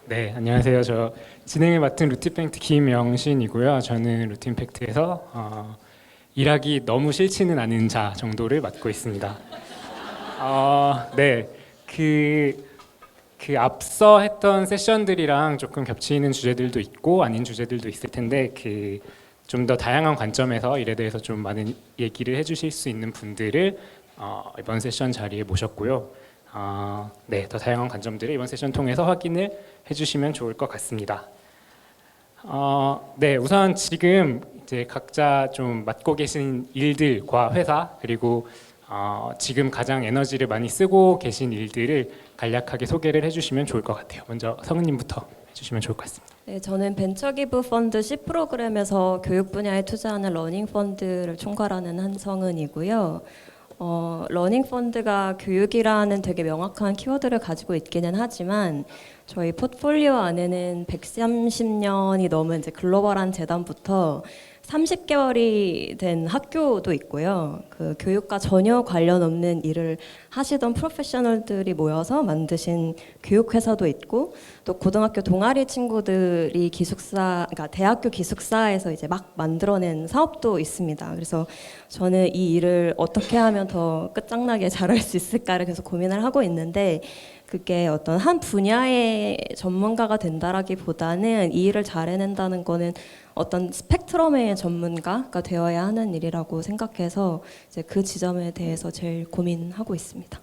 네, 안녕하세요. 저 진행을 맡은 루틴팩트 김영신이고요. 저는 루틴팩트에서 일하기 너무 싫지는 않은 자 정도를 맡고 있습니다. 네, 그 앞서 했던 세션들이랑 조금 겹치는 주제들도 있고 아닌 주제들도 있을 텐데 좀 더 다양한 관점에서 일에 대해서 좀 많은 얘기를 해주실 수 있는 분들을 이번 세션 자리에 모셨고요. 네, 더 다양한 관점들을 이번 세션 통해서 확인을 해주시면 좋을 것 같습니다. 네, 우선 지금 이제 각자 좀 맡고 계신 일들과 회사 그리고 지금 가장 에너지를 많이 쓰고 계신 일들을 간략하게 소개를 해주시면 좋을 것 같아요. 먼저 성은님부터 해주시면 좋을 것 같습니다. 네, 저는 벤처기브 펀드 C 프로그램에서 교육 분야에 투자하는 러닝 펀드를 총괄하는 한성은이고요. 러닝 펀드가 교육이라는 되게 명확한 키워드를 가지고 있기는 하지만 저희 포트폴리오 안에는 130년이 넘은 이제 글로벌한 재단부터 30개월이 된 학교도 있고요. 그 교육과 전혀 관련 없는 일을 하시던 프로페셔널들이 모여서 만드신 교육회사도 있고, 또 고등학교 동아리 친구들이 그러니까 대학교 기숙사에서 이제 막 만들어낸 사업도 있습니다. 그래서 저는 이 일을 어떻게 하면 더 끝장나게 잘할 수 있을까를 계속 고민을 하고 있는데, 그게 어떤 한 분야의 전문가가 된다라기보다는 이 일을 잘 해낸다는 거는 어떤 스펙트럼의 전문가가 되어야 하는 일이라고 생각해서 이제 그 지점에 대해서 제일 고민하고 있습니다.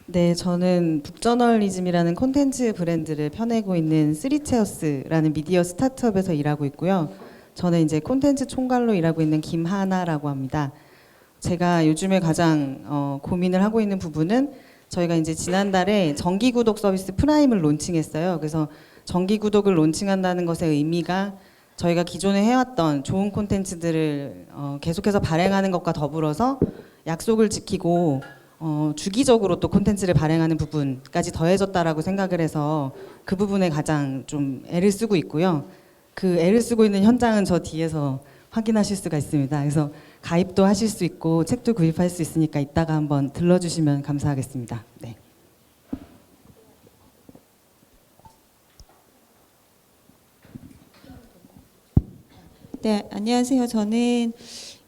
네, 저는 북저널리즘이라는 콘텐츠 브랜드를 펴내고 있는 쓰리체어스라는 미디어 스타트업에서 일하고 있고요. 저는 이제 콘텐츠 총괄로 일하고 있는 김하나라고 합니다. 제가 요즘에 가장 고민을 하고 있는 부분은 저희가 이제 지난달에 정기 구독 서비스 프라임을 론칭했어요. 그래서 정기 구독을 론칭한다는 것의 의미가 저희가 기존에 해왔던 좋은 콘텐츠들을 계속해서 발행하는 것과 더불어서 약속을 지키고 주기적으로 또 콘텐츠를 발행하는 부분까지 더해졌다라고 생각을 해서 그 부분에 가장 좀 애를 쓰고 있고요. 그 애를 쓰고 있는 현장은 저 뒤에서 확인하실 수가 있습니다. 그래서 가입도 하실 수 있고 책도 구입할 수 있으니까 이따가 한번 들러주시면 감사하겠습니다. 네. 네, 안녕하세요. 저는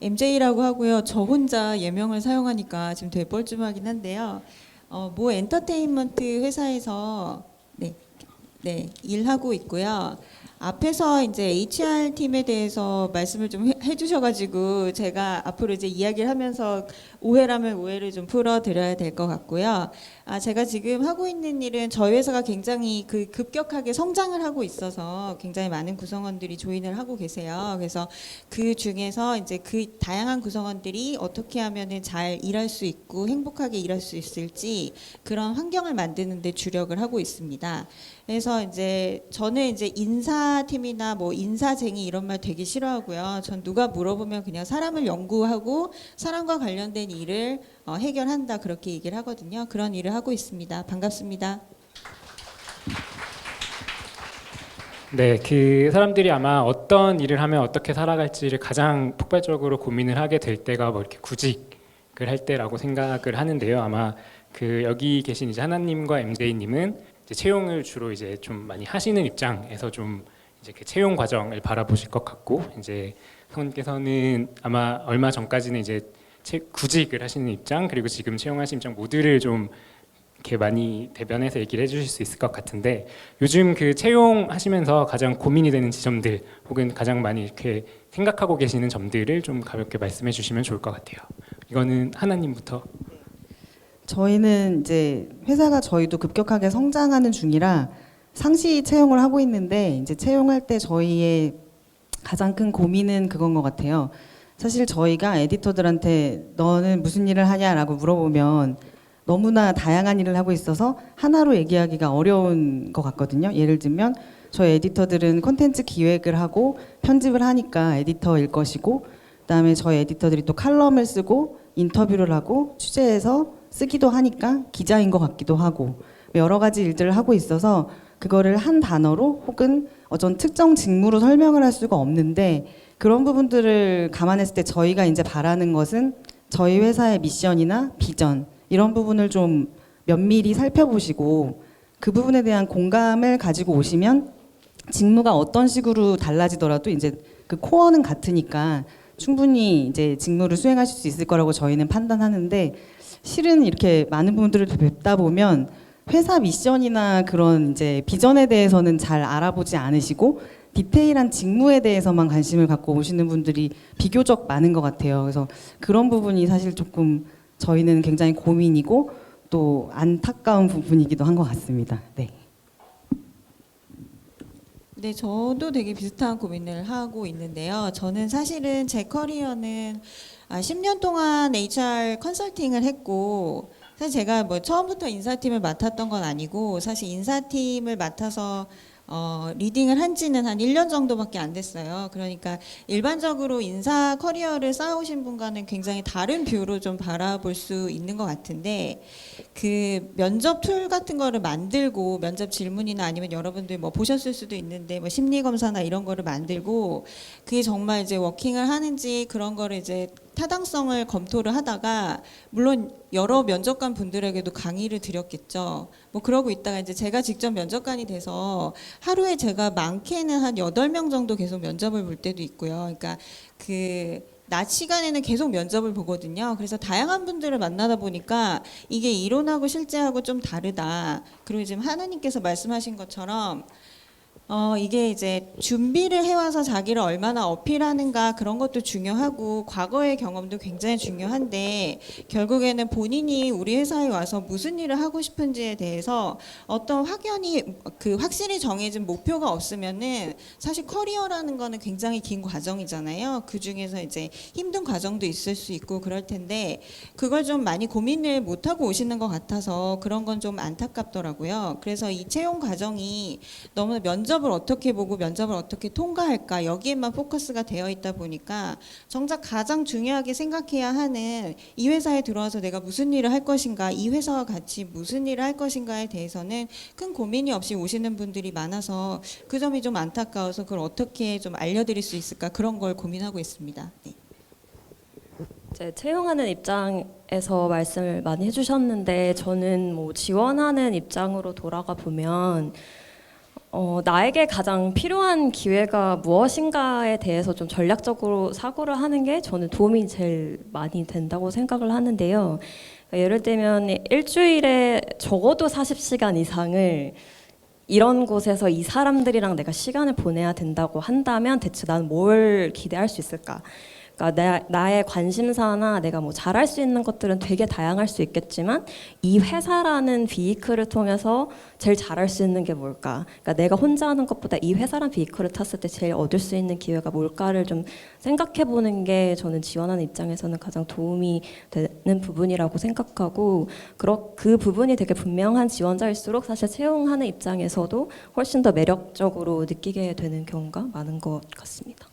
MJ라고 하고요. 저 혼자 예명을 사용하니까 지금 되게 뻘쭘하긴 한데요. 모 엔터테인먼트 회사에서 네, 일하고 있고요. 앞에서 이제 HR 팀에 대해서 말씀을 좀 해주셔가지고 제가 앞으로 이제 이야기를 하면서 오해라면 오해를 좀 풀어드려야 될 것 같고요. 제가 지금 하고 있는 일은 저희 회사가 굉장히 급격하게 성장을 하고 있어서 굉장히 많은 구성원들이 조인을 하고 계세요. 그래서 그 중에서 이제 그 다양한 구성원들이 어떻게 하면은 잘 일할 수 있고 행복하게 일할 수 있을지 그런 환경을 만드는 데 주력을 하고 있습니다. 그래서 이제 저는 이제 인사팀이나 뭐 인사쟁이 이런 말 되게 싫어하고요. 전 누가 물어보면 그냥 사람을 연구하고 사람과 관련된 일을 해결한다 그렇게 얘기를 하거든요. 그런 일을 하고 있습니다. 반갑습니다. 네, 그 사람들이 아마 어떤 일을 하면 어떻게 살아갈지를 가장 폭발적으로 고민을 하게 될 때가 뭐 이렇게 구직을 할 때라고 생각을 하는데요. 아마 그 여기 계신 이제 하나님과 MJ님은 이제 채용을 주로 이제 좀 많이 하시는 입장에서 좀 이제 그 채용 과정을 바라보실 것 같고, 이제 성님께서는 아마 얼마 전까지는 이제 구직을 하시는 입장 그리고 지금 채용하신 입장 모두를 좀 이렇게 많이 대변해서 얘기를 해주실 수 있을 것 같은데, 요즘 그 채용하시면서 가장 고민이 되는 지점들 혹은 가장 많이 이렇게 생각하고 계시는 점들을 좀 가볍게 말씀해 주시면 좋을 것 같아요. 이거는 하나님부터. 저희는 이제 회사가 저희도 급격하게 성장하는 중이라 상시 채용을 하고 있는데, 이제 채용할 때 저희의 가장 큰 고민은 그건 것 같아요. 사실 저희가 에디터들한테 너는 무슨 일을 하냐라고 물어보면 너무나 다양한 일을 하고 있어서 하나로 얘기하기가 어려운 것 같거든요. 예를 들면 저희 에디터들은 콘텐츠 기획을 하고 편집을 하니까 에디터일 것이고, 그다음에 저희 에디터들이 또 칼럼을 쓰고 인터뷰를 하고 취재해서 쓰기도 하니까 기자인 것 같기도 하고, 여러 가지 일들을 하고 있어서 그거를 한 단어로 혹은 어떤 특정 직무로 설명을 할 수가 없는데, 그런 부분들을 감안했을 때 저희가 이제 바라는 것은 저희 회사의 미션이나 비전 이런 부분을 좀 면밀히 살펴보시고 그 부분에 대한 공감을 가지고 오시면 직무가 어떤 식으로 달라지더라도 이제 그 코어는 같으니까 충분히 이제 직무를 수행하실 수 있을 거라고 저희는 판단하는데, 실은 이렇게 많은 분들을 뵙다 보면 회사 미션이나 그런 이제 비전에 대해서는 잘 알아보지 않으시고 디테일한 직무에 대해서만 관심을 갖고 오시는 분들이 비교적 많은 것 같아요. 그래서 그런 부분이 사실 조금 저희는 굉장히 고민이고 또 안타까운 부분이기도 한 것 같습니다. 네. 네, 저도 되게 비슷한 고민을 하고 있는데요. 저는 사실은 제 커리어는 10년 동안 HR 컨설팅을 했고, 사실 제가 뭐 처음부터 인사팀을 맡았던 건 아니고, 사실 인사팀을 맡아서 리딩을 한 지는 한 1년 정도밖에 안 됐어요. 그러니까 일반적으로 인사 커리어를 쌓아오신 분과는 굉장히 다른 뷰로 좀 바라볼 수 있는 것 같은데, 그 면접 툴 같은 거를 만들고, 면접 질문이나 아니면 여러분들 뭐 보셨을 수도 있는데 뭐 심리 검사나 이런 거를 만들고, 그게 정말 이제 워킹을 하는지 그런 거를 이제 타당성을 검토를 하다가, 물론 여러 면접관 분들에게도 강의를 드렸겠죠. 뭐 그러고 있다가 이제 제가 직접 면접관이 돼서 하루에 제가 많게는 한 8명 정도 계속 면접을 볼 때도 있고요. 그러니까 그 낮 시간에는 계속 면접을 보거든요. 그래서 다양한 분들을 만나다 보니까 이게 이론하고 실제하고 좀 다르다. 그리고 지금 하나님께서 말씀하신 것처럼 이게 이제 준비를 해와서 자기를 얼마나 어필하는가, 그런 것도 중요하고 과거의 경험도 굉장히 중요한데, 결국에는 본인이 우리 회사에 와서 무슨 일을 하고 싶은지에 대해서 어떤 확실히 정해진 목표가 없으면은 사실 커리어라는 거는 굉장히 긴 과정이잖아요. 그 중에서 이제 힘든 과정도 있을 수 있고 그럴 텐데, 그걸 좀 많이 고민을 못 하고 오시는 것 같아서 그런 건 좀 안타깝더라고요. 그래서 이 채용 과정이 너무 면접을 어떻게 보고 면접을 어떻게 통과할까, 여기에만 포커스가 되어 있다 보니까 정작 가장 중요하게 생각해야 하는, 이 회사에 들어와서 내가 무슨 일을 할 것인가, 이 회사와 같이 무슨 일을 할 것인가에 대해서는 큰 고민이 없이 오시는 분들이 많아서 그 점이 좀 안타까워서 그걸 어떻게 좀 알려드릴 수 있을까, 그런 걸 고민하고 있습니다. 네. 이제 채용하는 입장에서 말씀을 많이 해주셨는데, 저는 뭐 지원하는 입장으로 돌아가 보면 나에게 가장 필요한 기회가 무엇인가에 대해서 좀 전략적으로 사고를 하는 게 저는 도움이 제일 많이 된다고 생각을 하는데요. 그러니까 예를 들면 일주일에 적어도 40시간 이상을 이런 곳에서 이 사람들이랑 내가 시간을 보내야 된다고 한다면 대체 나는 뭘 기대할 수 있을까? 그러니까 나의 관심사나 내가 뭐 잘할 수 있는 것들은 되게 다양할 수 있겠지만, 이 회사라는 비이클을 통해서 제일 잘할 수 있는 게 뭘까? 그러니까 내가 혼자 하는 것보다 이 회사라는 비이클을 탔을 때 제일 얻을 수 있는 기회가 뭘까를 좀 생각해 보는 게 저는 지원하는 입장에서는 가장 도움이 되는 부분이라고 생각하고, 그 부분이 되게 분명한 지원자일수록 사실 채용하는 입장에서도 훨씬 더 매력적으로 느끼게 되는 경우가 많은 것 같습니다.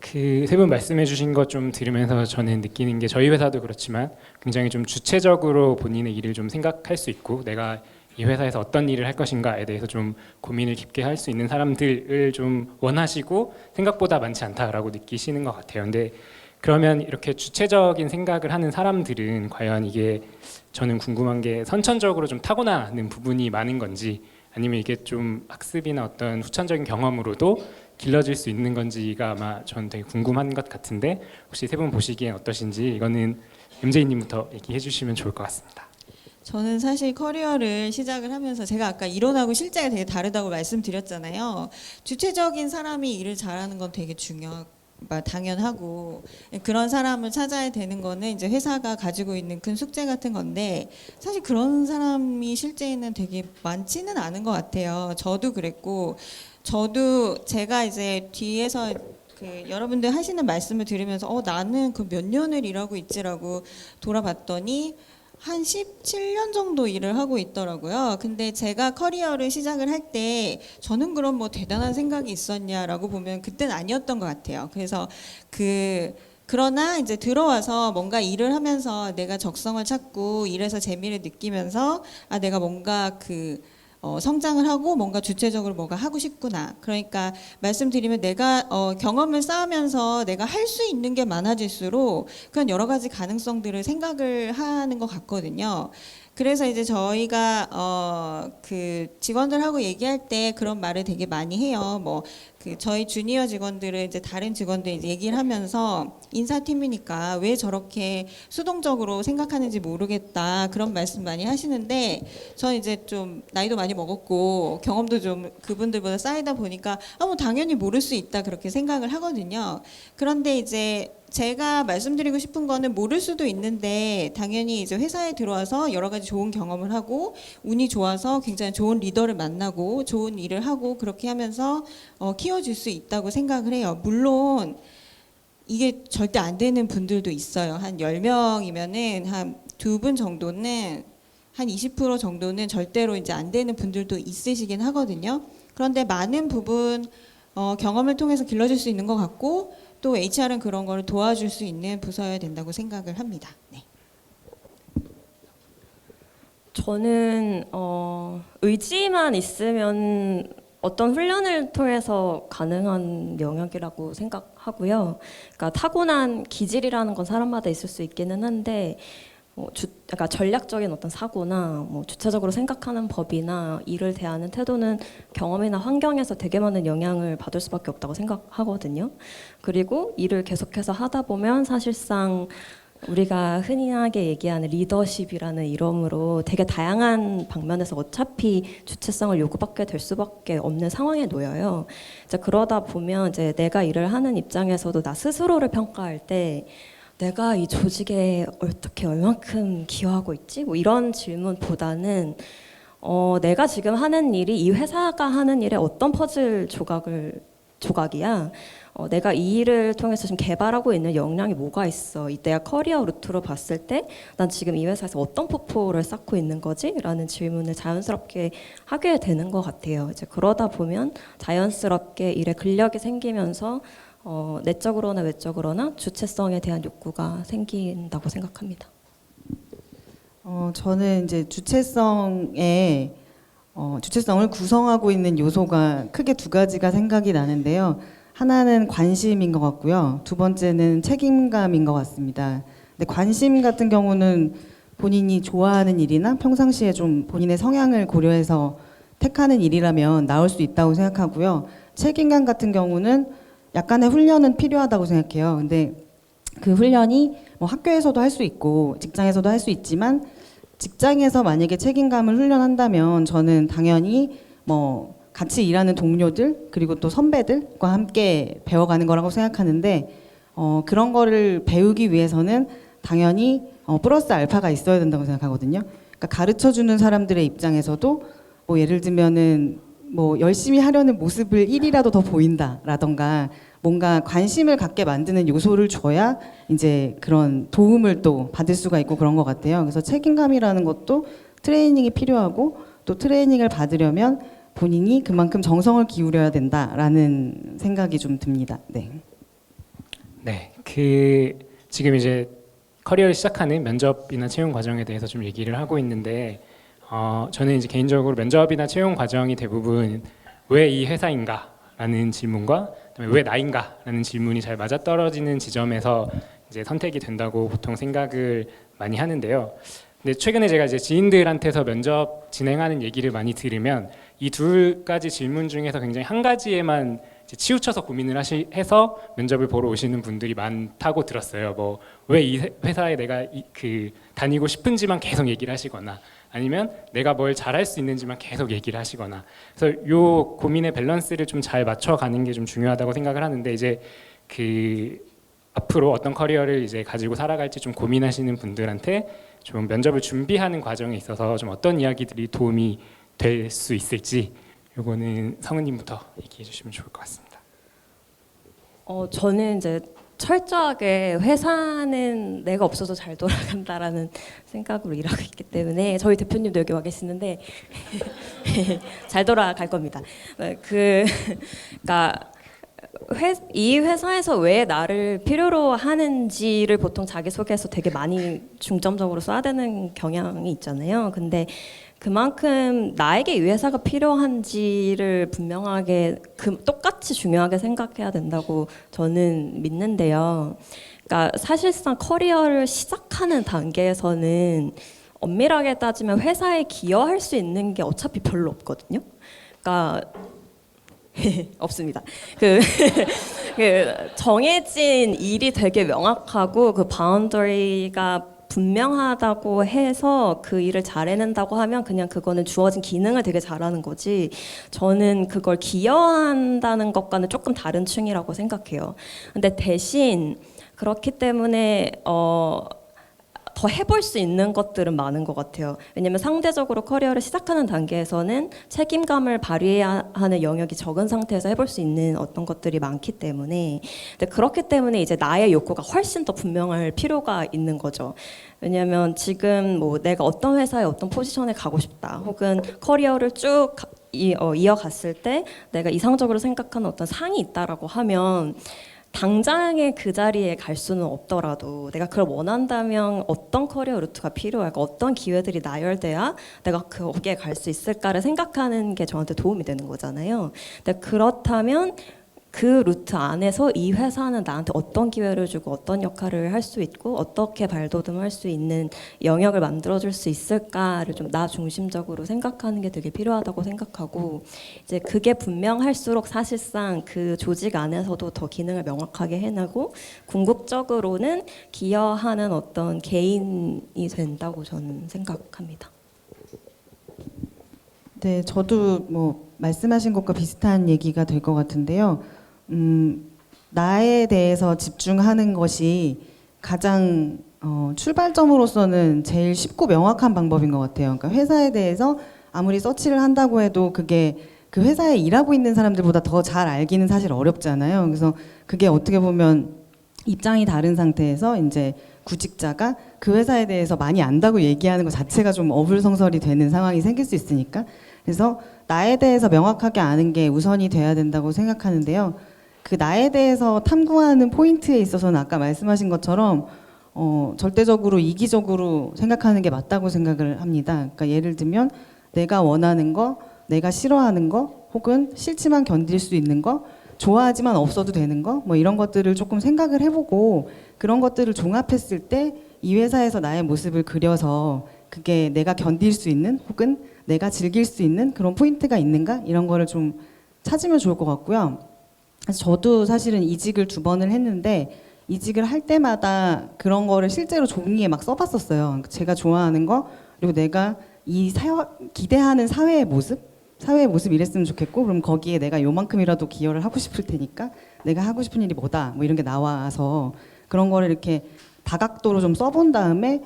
그 세 분 말씀해 주신 것 좀 들으면서 저는 느끼는 게, 저희 회사도 그렇지만 굉장히 좀 주체적으로 본인의 일을 좀 생각할 수 있고, 내가 이 회사에서 어떤 일을 할 것인가에 대해서 좀 고민을 깊게 할 수 있는 사람들을 좀 원하시고 생각보다 많지 않다라고 느끼시는 것 같아요. 근데 그러면 이렇게 주체적인 생각을 하는 사람들은 과연 이게, 저는 궁금한 게 선천적으로 좀 타고나는 부분이 많은 건지, 아니면 이게 좀 학습이나 어떤 후천적인 경험으로도 길러질 수 있는 건지가 아마 저는 되게 궁금한 것 같은데, 혹시 세 분 보시기엔 어떠신지 이거는 MJ님부터 얘기해 주시면 좋을 것 같습니다. 저는 사실 커리어를 시작을 하면서 제가 아까 이론하고 실제가 되게 다르다고 말씀드렸잖아요. 주체적인 사람이 일을 잘하는 건 되게 당연하고, 그런 사람을 찾아야 되는 거는 이제 회사가 가지고 있는 큰 숙제 같은 건데, 사실 그런 사람이 실제에는 되게 많지는 않은 것 같아요. 저도 그랬고, 저도 제가 이제 뒤에서 여러분들 하시는 말씀을 들으면서 나는 그 몇 년을 일하고 있지라고 돌아봤더니 한 17년 정도 일을 하고 있더라고요. 근데 제가 커리어를 시작을 할 때 저는 그럼 뭐 대단한 생각이 있었냐라고 보면 그때는 아니었던 것 같아요. 그래서 그러나 이제 들어와서 뭔가 일을 하면서 내가 적성을 찾고 일에서 재미를 느끼면서 내가 뭔가 성장을 하고 뭔가 주체적으로 뭐가 하고 싶구나. 그러니까 말씀드리면 내가 경험을 쌓으면서 내가 할 수 있는 게 많아질수록 그런 여러 가지 가능성들을 생각을 하는 것 같거든요. 그래서 이제 저희가 그 직원들하고 얘기할 때 그런 말을 되게 많이 해요. 뭐 그 저희 주니어 직원들은 이제 다른 직원들 이제 얘기를 하면서 인사팀이니까 왜 저렇게 수동적으로 생각하는지 모르겠다 그런 말씀 많이 하시는데 저는 이제 좀 나이도 많이 먹었고 경험도 좀 그분들보다 쌓이다 보니까 뭐 당연히 모를 수 있다 그렇게 생각을 하거든요. 그런데 이제 제가 말씀드리고 싶은 거는 모를 수도 있는데 당연히 이제 회사에 들어와서 여러 가지 좋은 경험을 하고 운이 좋아서 굉장히 좋은 리더를 만나고 좋은 일을 하고 그렇게 하면서 키워줄 수 있다고 생각을 해요. 물론 이게 절대 안 되는 분들도 있어요. 한 10명이면은 한 2분 정도는 한 20% 정도는 절대로 이제 안 되는 분들도 있으시긴 하거든요. 그런데 많은 부분 경험을 통해서 길러줄 수 있는 것 같고 또 HR은 그런 거를 도와줄 수 있는 부서여야 된다고 생각을 합니다. 네. 저는 의지만 있으면 어떤 훈련을 통해서 가능한 영역이라고 생각하고요. 그러니까 타고난 기질이라는 건 사람마다 있을 수 있기는 한데 그러니까 전략적인 어떤 사고나 뭐 주체적으로 생각하는 법이나 일을 대하는 태도는 경험이나 환경에서 되게 많은 영향을 받을 수밖에 없다고 생각하거든요. 그리고 일을 계속해서 하다 보면 사실상 우리가 흔히하게 얘기하는 리더십이라는 이름으로 되게 다양한 방면에서 어차피 주체성을 요구받게 될 수밖에 없는 상황에 놓여요. 이제 그러다 보면 이제 내가 일을 하는 입장에서도 나 스스로를 평가할 때 내가 이 조직에 어떻게 얼만큼 기여하고 있지? 뭐 이런 질문보다는 내가 지금 하는 일이 이 회사가 하는 일에 어떤 퍼즐 조각이야. 내가 이 일을 통해서 지금 개발하고 있는 역량이 뭐가 있어? 내가 커리어 루트로 봤을 때 난 지금 이 회사에서 어떤 포포를 쌓고 있는 거지? 라는 질문을 자연스럽게 하게 되는 것 같아요. 이제 그러다 보면 자연스럽게 일에 근력이 생기면서 내적으로나 외적으로나 주체성에 대한 욕구가 생긴다고 생각합니다. 저는 이제 주체성을 구성하고 있는 요소가 크게 두 가지가 생각이 나는데요. 하나는 관심인 것 같고요. 두 번째는 책임감인 것 같습니다. 근데 관심 같은 경우는 본인이 좋아하는 일이나 평상시에 좀 본인의 성향을 고려해서 택하는 일이라면 나올 수 있다고 생각하고요. 책임감 같은 경우는 약간의 훈련은 필요하다고 생각해요. 근데 그 훈련이 뭐 학교에서도 할 수 있고 직장에서도 할 수 있지만 직장에서 만약에 책임감을 훈련한다면 저는 당연히 뭐 같이 일하는 동료들 그리고 또 선배들과 함께 배워가는 거라고 생각하는데 그런 거를 배우기 위해서는 당연히 플러스 알파가 있어야 된다고 생각하거든요. 그러니까 가르쳐주는 사람들의 입장에서도 뭐 예를 들면은 뭐 열심히 하려는 모습을 1이라도 더 보인다라던가 뭔가 관심을 갖게 만드는 요소를 줘야 이제 그런 도움을 또 받을 수가 있고 그런 것 같아요. 그래서 책임감이라는 것도 트레이닝이 필요하고 또 트레이닝을 받으려면 본인이 그만큼 정성을 기울여야 된다라는 생각이 좀 듭니다. 네. 네, 지금 이제 커리어를 시작하는 면접이나 채용 과정에 대해서 좀 얘기를 하고 있는데 저는 이제 개인적으로 면접이나 채용 과정이 대부분 왜 이 회사인가라는 질문과 그다음에 왜 나인가라는 질문이 잘 맞아떨어지는 지점에서 이제 선택이 된다고 보통 생각을 많이 하는데요. 근데 최근에 제가 이제 지인들한테서 면접 진행하는 얘기를 많이 들으면 이 두 가지 질문 중에서 굉장히 한 가지에만 이제 치우쳐서 고민을 해서 면접을 보러 오시는 분들이 많다고 들었어요. 뭐 왜 이 회사에 내가 다니고 싶은지만 계속 얘기를 하시거나 아니면 내가 뭘 잘할 수 있는지만 계속 얘기를 하시거나 그래서 요 고민의 밸런스를 좀 잘 맞춰가는 게 좀 중요하다고 생각을 하는데 이제 앞으로 어떤 커리어를 이제 가지고 살아갈지 좀 고민하시는 분들한테 좀 면접을 준비하는 과정에 있어서 좀 어떤 이야기들이 도움이 될 수 있을지 요거는 성은님부터 얘기해 주시면 좋을 것 같습니다. 저는 이제 철저하게 회사는 내가 없어서 잘 돌아간다라는 생각으로 일하고 있기 때문에 저희 대표님도 여기 와 계시는데 잘 돌아갈 겁니다. 그러니까 이 회사에서 왜 나를 필요로 하는지를 보통 자기소개에서 되게 많이 중점적으로 써야 되는 경향이 있잖아요. 근데 그만큼 나에게 이 회사가 필요한지를 분명하게 똑같이 중요하게 생각해야 된다고 저는 믿는데요. 그러니까 사실상 커리어를 시작하는 단계에서는 엄밀하게 따지면 회사에 기여할 수 있는 게 어차피 별로 없거든요. 그러니까 없습니다. 그 정해진 일이 되게 명확하고 그 바운더리가 분명하다고 해서 그 일을 잘 해낸다고 하면 그냥 그거는 주어진 기능을 되게 잘하는 거지, 저는 그걸 기여한다는 것과는 조금 다른 층이라고 생각해요. 근데 대신 그렇기 때문에 더 해볼 수 있는 것들은 많은 것 같아요. 왜냐면 상대적으로 커리어를 시작하는 단계에서는 책임감을 발휘해야 하는 영역이 적은 상태에서 해볼 수 있는 어떤 것들이 많기 때문에, 근데 그렇기 때문에 이제 나의 욕구가 훨씬 더 분명할 필요가 있는 거죠. 왜냐면 지금 뭐 내가 어떤 회사에 어떤 포지션에 가고 싶다, 혹은 커리어를 쭉 이어갔을 때 내가 이상적으로 생각하는 어떤 상이 있다라고 하면 당장에 그 자리에 갈 수는 없더라도 내가 그걸 원한다면 어떤 커리어 루트가 필요할까, 어떤 기회들이 나열돼야 내가 거기에 갈 수 있을까를 생각하는 게 저한테 도움이 되는 거잖아요. 근데 그렇다면 그 루트 안에서 이 회사는 나한테 어떤 기회를 주고 어떤 역할을 할 수 있고 어떻게 발돋움할 수 있는 영역을 만들어줄 수 있을까를 좀 나 중심적으로 생각하는 게 되게 필요하다고 생각하고, 이제 그게 분명할수록 사실상 그 조직 안에서도 더 기능을 명확하게 해내고 궁극적으로는 기여하는 어떤 개인이 된다고 저는 생각합니다. 네, 저도 뭐 말씀하신 것과 비슷한 얘기가 될 것 같은데요. 나에 대해서 집중하는 것이 가장 출발점으로서는 제일 쉽고 명확한 방법인 것 같아요. 그러니까 회사에 대해서 아무리 서치를 한다고 해도 그게 그 회사에 일하고 있는 사람들보다 더 잘 알기는 사실 어렵잖아요. 그래서 그게 어떻게 보면 입장이 다른 상태에서 이제 구직자가 그 회사에 대해서 많이 안다고 얘기하는 것 자체가 좀 어불성설이 되는 상황이 생길 수 있으니까, 그래서 나에 대해서 명확하게 아는 게 우선이 돼야 된다고 생각하는데요. 그 나에 대해서 탐구하는 포인트에 있어서는 아까 말씀하신 것처럼 절대적으로 이기적으로 생각하는 게 맞다고 생각을 합니다. 그러니까 예를 들면 내가 원하는 거, 내가 싫어하는 거, 혹은 싫지만 견딜 수 있는 거, 좋아하지만 없어도 되는 거, 뭐 이런 것들을 조금 생각을 해보고 그런 것들을 종합했을 때 이 회사에서 나의 모습을 그려서 그게 내가 견딜 수 있는 혹은 내가 즐길 수 있는 그런 포인트가 있는가, 이런 거를 좀 찾으면 좋을 것 같고요. 그래서 저도 사실은 이직을 2번을 했는데 이직을 할 때마다 그런 거를 실제로 종이에 막 써봤었어요. 제가 좋아하는 거, 그리고 내가 기대하는 사회의 모습 이랬으면 좋겠고, 그럼 거기에 내가 요만큼이라도 기여를 하고 싶을 테니까 내가 하고 싶은 일이 뭐다, 뭐 이런 게 나와서 그런 거를 이렇게 다각도로 좀 써본 다음에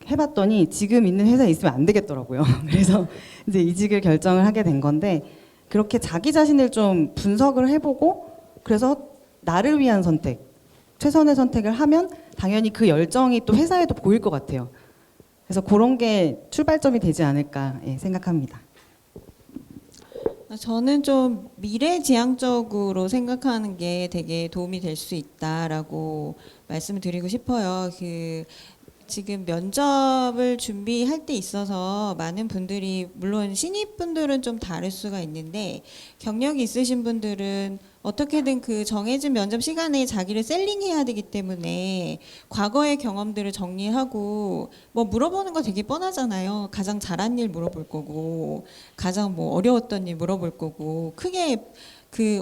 해봤더니 지금 있는 회사에 있으면 안 되겠더라고요. 그래서 이제 이직을 결정을 하게 된 건데, 그렇게 자기 자신을 좀 분석을 해보고 그래서 나를 위한 선택, 최선의 선택을 하면 당연히 그 열정이 또 회사에도 보일 것 같아요. 그래서 그런 게 출발점이 되지 않을까 생각합니다. 저는 좀 미래지향적으로 생각하는 게 되게 도움이 될 수 있다라고 말씀을 드리고 싶어요. 지금 면접을 준비할 때 있어서 많은 분들이, 물론 신입분들은 좀 다를 수가 있는데 경력이 있으신 분들은 어떻게든 그 정해진 면접 시간에 자기를 셀링해야 되기 때문에 과거의 경험들을 정리하고, 뭐 물어보는 거 되게 뻔하잖아요. 가장 잘한 일 물어볼 거고, 가장 뭐 어려웠던 일 물어볼 거고, 크게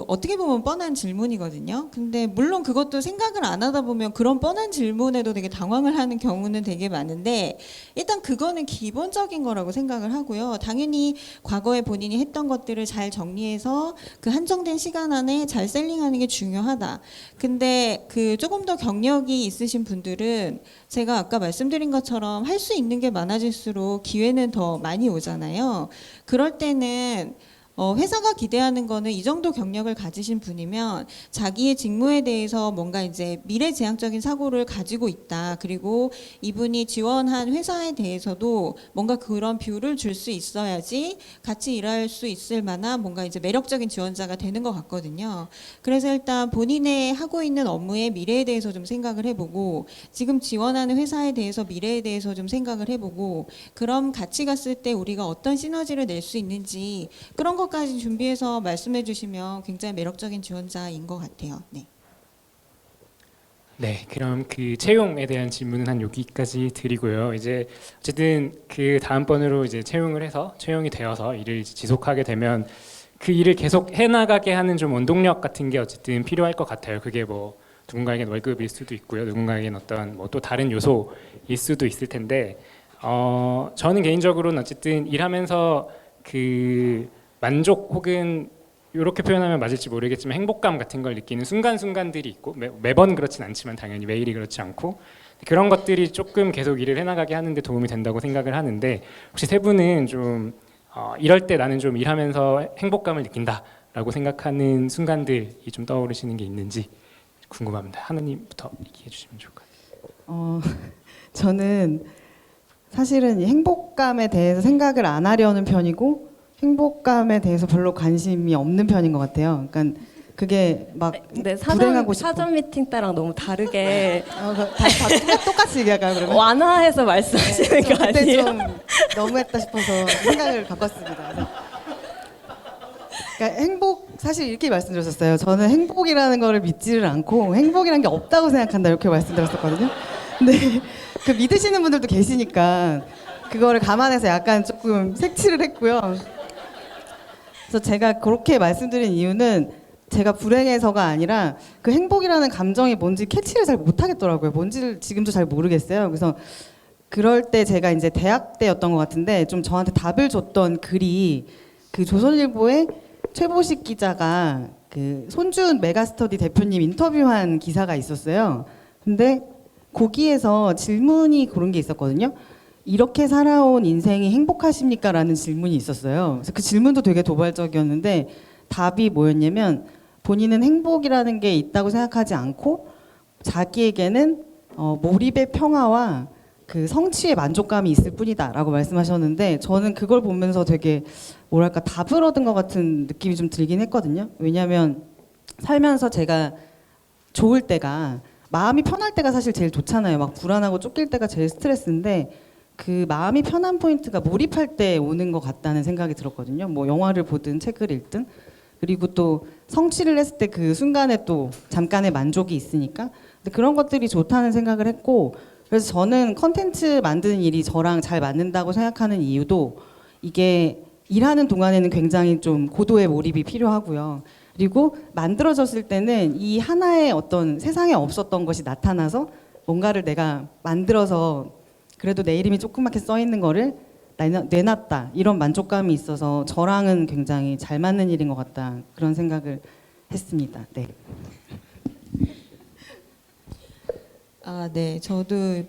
어떻게 보면 뻔한 질문이거든요. 근데 물론 그것도 생각을 안 하다 보면 그런 뻔한 질문에도 되게 당황을 하는 경우는 되게 많은데, 일단 그거는 기본적인 거라고 생각을 하고요. 당연히 과거에 본인이 했던 것들을 잘 정리해서 그 한정된 시간 안에 잘 셀링하는 게 중요하다. 근데 조금 더 경력이 있으신 분들은 제가 아까 말씀드린 것처럼 할 수 있는 게 많아질수록 기회는 더 많이 오잖아요. 그럴 때는 회사가 기대하는 거는 이 정도 경력을 가지신 분이면 자기의 직무에 대해서 뭔가 이제 미래지향적인 사고를 가지고 있다. 그리고 이분이 지원한 회사에 대해서도 뭔가 그런 뷰를 줄 수 있어야지 같이 일할 수 있을 만한 뭔가 이제 매력적인 지원자가 되는 것 같거든요. 그래서 일단 본인의 하고 있는 업무의 미래에 대해서 좀 생각을 해보고, 지금 지원하는 회사에 대해서 미래에 대해서 좀 생각을 해보고, 그럼 같이 갔을 때 우리가 어떤 시너지를 낼 수 있는지 그런 것까지 준비해서 말씀해 주시면 굉장히 매력적인 지원자인 것 같아요. 네. 네, 그럼 그 채용에 대한 질문은 한 여기까지 드리고요. 이제 어쨌든 그 다음번으로 이제 채용을 해서 채용이 되어서 일을 이제 지속하게 되면 그 일을 계속 해나가게 하는 좀 원동력 같은 게 어쨌든 필요할 것 같아요. 그게 뭐 누군가에겐 월급일 수도 있고요, 누군가에겐 어떤 뭐 또 다른 요소일 수도 있을 텐데, 저는 개인적으로는 어쨌든 일하면서 그 만족 혹은 이렇게 표현하면 맞을지 모르겠지만 행복감 같은 걸 느끼는 순간순간들이 있고 매번 그렇진 않지만 당연히 매일이 그렇지 않고 그런 것들이 조금 계속 일을 해나가게 하는데 도움이 된다고 생각을 하는데 혹시 세 분은 좀 이럴 때 나는 좀 일하면서 행복감을 느낀다라고 생각하는 순간들이 좀 떠오르시는 게 있는지 궁금합니다. 하나님부터 얘기해 주시면 좋을 것 같아요. 저는 사실은 이 행복감에 대해서 생각을 안 하려는 편이고 행복감에 대해서 별로 관심이 없는 편인 것 같아요. 그러니까 그게 막 근데 불행하고 싶어. 사전 미팅 때랑 너무 다르게 다 똑같이 얘기할까요 그러면? 완화해서 말씀하시는 저 거 그때 아니에요? 좀 너무했다 싶어서 생각을 바꿨습니다. 그래서 그러니까 행복 사실 이렇게 말씀드렸었어요. 저는 행복이라는 거를 믿지를 않고 행복이라는 게 없다고 생각한다 이렇게 말씀드렸었거든요. 근데 그 믿으시는 분들도 계시니까 그거를 감안해서 약간 조금 색칠을 했고요. 그래서 제가 그렇게 말씀드린 이유는 제가 불행해서가 아니라 그 행복이라는 감정이 뭔지 캐치를 잘 못하겠더라고요. 뭔지를 지금도 잘 모르겠어요. 그래서 그럴 때 제가 이제 대학 때였던 것 같은데 좀 저한테 답을 줬던 글이 그 조선일보의 최보식 기자가 그 손준 메가스터디 대표님 인터뷰한 기사가 있었어요. 근데 거기에서 질문이 그런 게 있었거든요. 이렇게 살아온 인생이 행복하십니까? 라는 질문이 있었어요. 그래서 그 질문도 되게 도발적이었는데 답이 뭐였냐면 본인은 행복이라는 게 있다고 생각하지 않고 자기에게는 몰입의 평화와 그 성취의 만족감이 있을 뿐이다라고 말씀하셨는데 저는 그걸 보면서 되게 뭐랄까 답을 얻은 것 같은 느낌이 좀 들긴 했거든요. 왜냐하면 살면서 제가 좋을 때가 마음이 편할 때가 사실 제일 좋잖아요. 막 불안하고 쫓길 때가 제일 스트레스인데 그 마음이 편한 포인트가 몰입할 때 오는 것 같다는 생각이 들었거든요. 뭐 영화를 보든 책을 읽든 그리고 또 성취를 했을 때 그 순간에 또 잠깐의 만족이 있으니까 근데 그런 것들이 좋다는 생각을 했고 그래서 저는 컨텐츠 만드는 일이 저랑 잘 맞는다고 생각하는 이유도 이게 일하는 동안에는 굉장히 좀 고도의 몰입이 필요하고요. 그리고 만들어졌을 때는 이 하나의 어떤 세상에 없었던 것이 나타나서 뭔가를 내가 만들어서 그래도 내 이름이 조그맣게 써 있는 거를 내놨다 이런 만족감이 있어서 저랑은 굉장히 잘 맞는 일인 것 같다 그런 생각을 했습니다. 네. 아, 네. 저도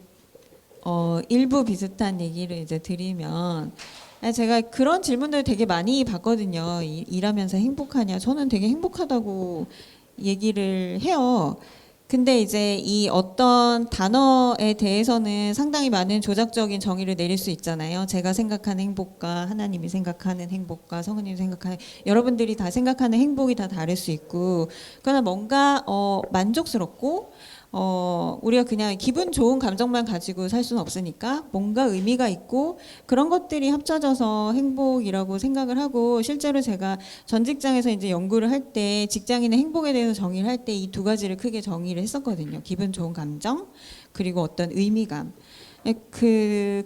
일부 비슷한 얘기를 이제 드리면 제가 그런 질문을 되게 많이 받거든요. 일하면서 행복하냐? 저는 되게 행복하다고 얘기를 해요. 근데 이제 이 어떤 단어에 대해서는 상당히 많은 조작적인 정의를 내릴 수 있잖아요. 제가 생각하는 행복과 하나님이 생각하는 행복과 성은님이 생각하는 여러분들이 다 생각하는 행복이 다 다를 수 있고 그러나 뭔가 만족스럽고 우리가 그냥 기분 좋은 감정만 가지고 살 수는 없으니까 뭔가 의미가 있고 그런 것들이 합쳐져서 행복이라고 생각을 하고 실제로 제가 전 직장에서 이제 연구를 할 때 직장인의 행복에 대해서 정의를 할 때 이 두 가지를 크게 정의를 했었거든요. 기분 좋은 감정 그리고 어떤 의미감.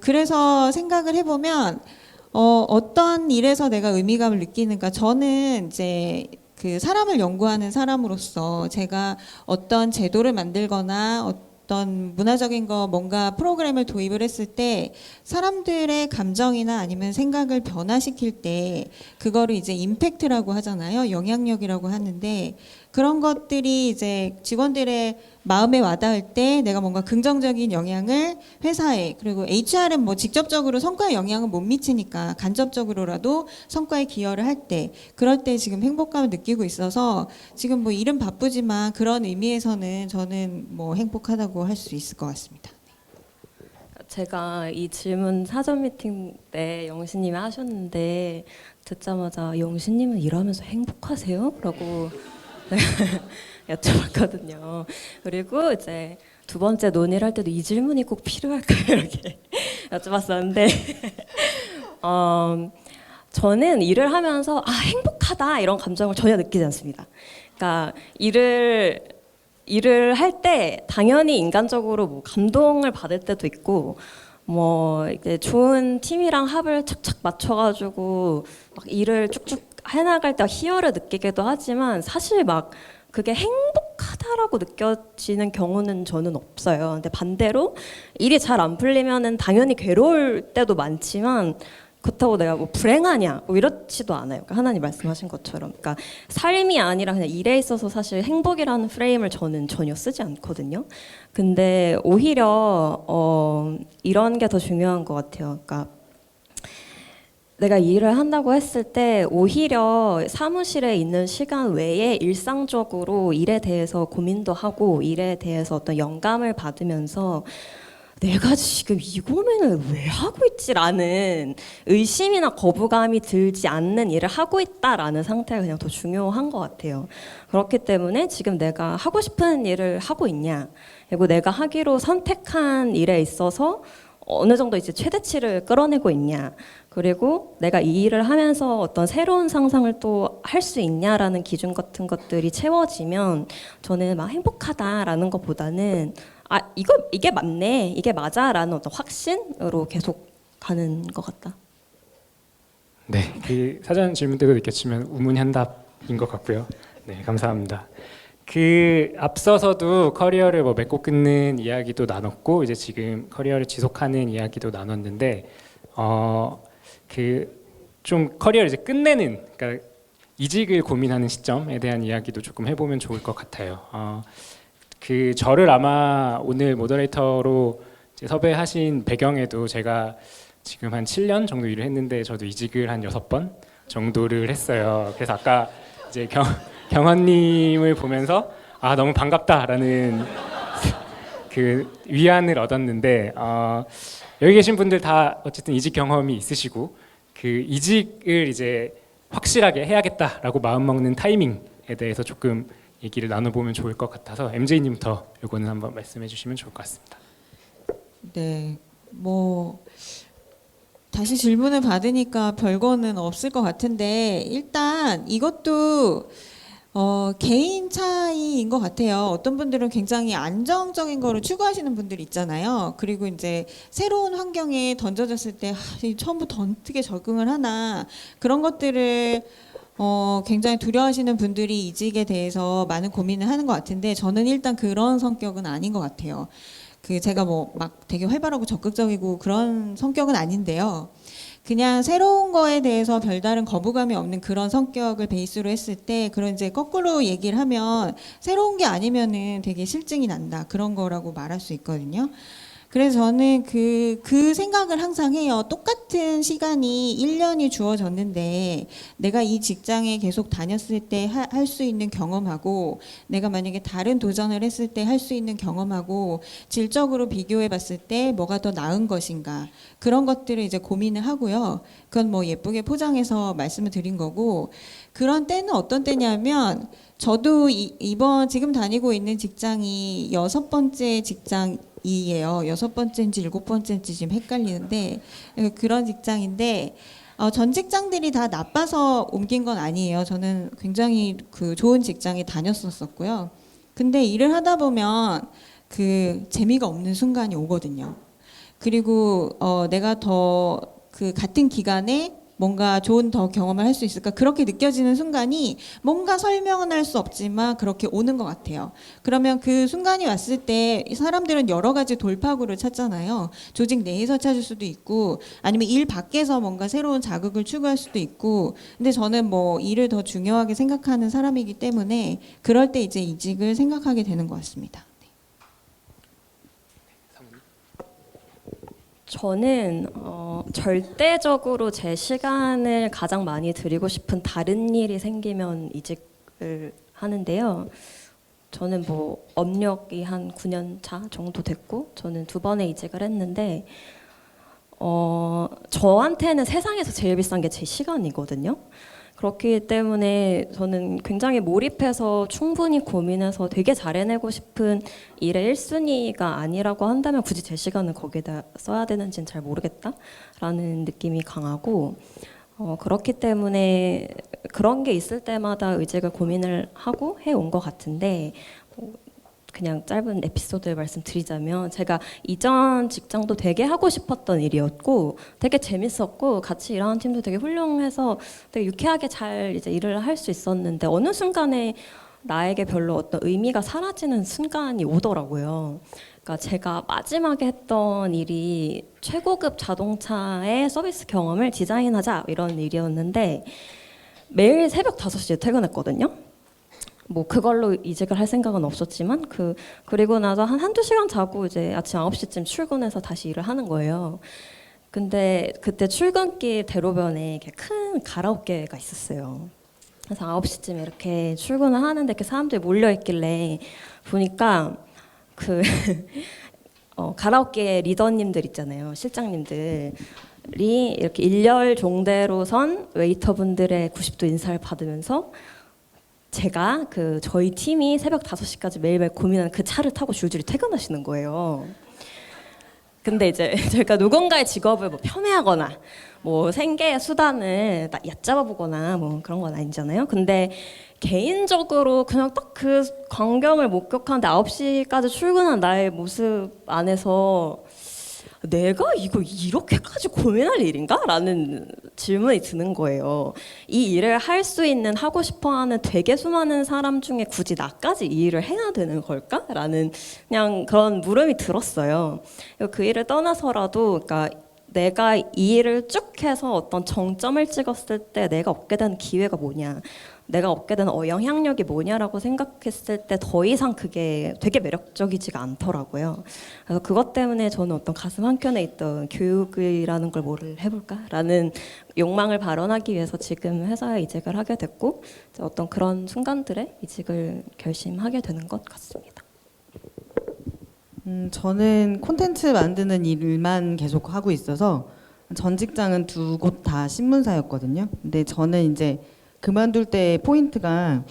그래서 생각을 해보면 어떤 일에서 내가 의미감을 느끼는가 저는 이제 그 사람을 연구하는 사람으로서 제가 어떤 제도를 만들거나 어떤 문화적인 거 뭔가 프로그램을 도입을 했을 때 사람들의 감정이나 아니면 생각을 변화시킬 때 그거를 이제 임팩트라고 하잖아요. 영향력이라고 하는데 그런 것들이 이제 직원들의 마음에 와닿을 때 내가 뭔가 긍정적인 영향을 회사에 그리고 HR은 뭐 직접적으로 성과에 영향을 못 미치니까 간접적으로라도 성과에 기여를 할 때 그럴 때 지금 행복감을 느끼고 있어서 지금 뭐 일은 바쁘지만 그런 의미에서는 저는 뭐 행복하다고 할 수 있을 것 같습니다. 제가 이 질문 사전 미팅 때 영신님이 하셨는데 듣자마자 영신님은 일하면서 행복하세요? 라고 여쭤봤거든요. 그리고 이제 두 번째 논의를 할 때도 이 질문이 꼭 필요할까요? 이렇게 여쭤봤었는데 저는 일을 하면서 행복하다 이런 감정을 전혀 느끼지 않습니다. 그러니까 일을 일을 할 때 당연히 인간적으로 뭐 감동을 받을 때도 있고 뭐 이제 좋은 팀이랑 합을 착착 맞춰가지고 막 일을 쭉쭉 해나갈 때 희열을 느끼기도 하지만 사실 막 그게 행복하다라고 느껴지는 경우는 저는 없어요. 근데 반대로 일이 잘 안 풀리면은 당연히 괴로울 때도 많지만 그렇다고 내가 뭐 불행하냐 뭐 이렇지도 않아요. 그러니까 하나님 말씀하신 것처럼, 그러니까 삶이 아니라 그냥 일에 있어서 사실 행복이라는 프레임을 저는 전혀 쓰지 않거든요. 근데 오히려 이런 게 더 중요한 것 같아요. 그러니까 내가 일을 한다고 했을 때 오히려 사무실에 있는 시간 외에 일상적으로 일에 대해서 고민도 하고 일에 대해서 어떤 영감을 받으면서 내가 지금 이 고민을 왜 하고 있지라는 의심이나 거부감이 들지 않는 일을 하고 있다라는 상태가 그냥 더 중요한 것 같아요. 그렇기 때문에 지금 내가 하고 싶은 일을 하고 있냐, 그리고 내가 하기로 선택한 일에 있어서 어느 정도 이제 최대치를 끌어내고 있냐, 그리고 내가 이 일을 하면서 어떤 새로운 상상을 또 할 수 있냐라는 기준 같은 것들이 채워지면 저는 막 행복하다라는 것보다는 이게 맞네, 이게 맞아라는 어떤 확신으로 계속 가는 것 같다. 네, 그 사전 질문 때도 느꼈지만 우문현답인 것 같고요. 네, 감사합니다. 그 앞서서도 커리어를 뭐 맺고 끊는 이야기도 나눴고 이제 지금 커리어를 지속하는 이야기도 나눴는데 그 좀 커리어를 이제 끝내는, 그러니까 이직을 고민하는 시점에 대한 이야기도 조금 해보면 좋을 것 같아요. 그 저를 아마 오늘 모더레이터로 이제 섭외하신 배경에도 제가 지금 한 7년 정도 일을 했는데 저도 이직을 한 6번 정도를 했어요. 그래서 아까 이제 경원님을 보면서 너무 반갑다라는 그 위안을 얻었는데 여기 계신 분들 다 어쨌든 이직 경험이 있으시고 그 이직을 이제 확실하게 해야겠다라고 마음먹는 타이밍에 대해서 조금 얘기를 나눠보면 좋을 것 같아서 MJ님부터 요거는 한번 말씀해 주시면 좋을 것 같습니다. 네, 뭐 다시 질문을 받으니까 별거는 없을 것 같은데 일단 이것도 개인 차이인 것 같아요. 어떤 분들은 굉장히 안정적인 거를 추구하시는 분들이 있잖아요. 그리고 이제 새로운 환경에 던져졌을 때 처음부터 어떻게 적응을 하나 그런 것들을 굉장히 두려워하시는 분들이 이직에 대해서 많은 고민을 하는 것 같은데 저는 일단 그런 성격은 아닌 것 같아요. 제가 뭐 막 되게 활발하고 적극적이고 그런 성격은 아닌데요. 그냥 새로운 거에 대해서 별다른 거부감이 없는 그런 성격을 베이스로 했을 때 그런 이제 거꾸로 얘기를 하면 새로운 게 아니면은 되게 실증이 난다 그런 거라고 말할 수 있거든요. 그래서 저는 그 생각을 항상 해요. 똑같은 시간이 1년이 주어졌는데 내가 이 직장에 계속 다녔을 때 할 수 있는 경험하고 내가 만약에 다른 도전을 했을 때 할 수 있는 경험하고 질적으로 비교해 봤을 때 뭐가 더 나은 것인가 그런 것들을 이제 고민을 하고요. 그건 뭐 예쁘게 포장해서 말씀을 드린 거고 그런 때는 어떤 때냐면 저도 이번 지금 다니고 있는 직장이 6번째 직장이에요. 6번째인지 7번째인지 지금 헷갈리는데 그런 직장인데 전 직장들이 다 나빠서 옮긴 건 아니에요. 저는 굉장히 좋은 직장에 다녔었고요. 근데 일을 하다 보면 재미가 없는 순간이 오거든요. 그리고 내가 더 같은 기간에 뭔가 좋은 더 경험을 할 수 있을까 그렇게 느껴지는 순간이 뭔가 설명은 할 수 없지만 그렇게 오는 것 같아요. 그러면 그 순간이 왔을 때 사람들은 여러 가지 돌파구를 찾잖아요. 조직 내에서 찾을 수도 있고 아니면 일 밖에서 뭔가 새로운 자극을 추구할 수도 있고 근데 저는 뭐 일을 더 중요하게 생각하는 사람이기 때문에 그럴 때 이제 이직을 생각하게 되는 것 같습니다. 저는 절대적으로 제 시간을 가장 많이 드리고 싶은 다른 일이 생기면 이직을 하는데요. 저는 뭐 업력이 한 9년 차 정도 됐고 저는 2번의 이직을 했는데 저한테는 세상에서 제일 비싼 게 제 시간이거든요. 그렇기 때문에 저는 굉장히 몰입해서 충분히 고민해서 되게 잘해내고 싶은 일의 1순위가 아니라고 한다면 굳이 제 시간을 거기에다 써야 되는지는 잘 모르겠다라는 느낌이 강하고 그렇기 때문에 그런 게 있을 때마다 의직을 고민을 하고 해온 것 같은데 그냥 짧은 에피소드를 말씀드리자면 제가 이전 직장도 되게 하고 싶었던 일이었고 되게 재밌었고 같이 일하는 팀도 되게 훌륭해서 되게 유쾌하게 잘 이제 일을 할 수 있었는데 어느 순간에 나에게 별로 어떤 의미가 사라지는 순간이 오더라고요. 그러니까 제가 마지막에 했던 일이 최고급 자동차의 서비스 경험을 디자인하자 이런 일이었는데 매일 새벽 5시에 퇴근했거든요. 뭐 그걸로 이직을 할 생각은 없었지만 그리고 나서 한두 시간 자고 이제 아침 9시쯤 출근해서 다시 일을 하는 거예요. 근데 그때 출근길 대로변에 이렇게 큰 가라오케가 있었어요. 그래서 9시쯤 이렇게 출근을 하는데 이렇게 사람들이 몰려 있길래 보니까 가라오케 리더님들 있잖아요. 실장님들이 이렇게 일렬 종대로선 웨이터분들의 90도 인사를 받으면서 제가 저희 팀이 새벽 5시까지 매일매일 고민하는 그 차를 타고 줄줄이 퇴근하시는 거예요. 근데 이제 제가 누군가의 직업을 뭐 폄훼하거나 뭐 생계의 수단을 얕잡아 보거나 뭐 그런 건 아니잖아요. 근데 개인적으로 그냥 딱 그 광경을 목격하는데 9시까지 출근한 나의 모습 안에서 내가 이거 이렇게까지 고민할 일인가? 라는 질문이 드는 거예요. 이 일을 할 수 있는 하고 싶어하는 되게 수많은 사람 중에 굳이 나까지 이 일을 해야 되는 걸까? 라는 그냥 그런 물음이 들었어요. 그 일을 떠나서라도 그러니까 내가 이 일을 쭉 해서 어떤 정점을 찍었을 때 내가 얻게 되는 기회가 뭐냐, 내가 얻게 되는 영향력이 뭐냐라고 생각했을 때 더 이상 그게 되게 매력적이지가 않더라고요. 그래서 그것 때문에 저는 어떤 가슴 한켠에 있던 교육이라는 걸 뭐를 해볼까라는 욕망을 발현하기 위해서 지금 회사에 이직을 하게 됐고 어떤 그런 순간들에 이직을 결심하게 되는 것 같습니다. 저는 콘텐츠 만드는 일만 계속 하고 있어서 전 직장은 두 곳 다 신문사였거든요. 근데 저는 이제 그만둘 때 포인트가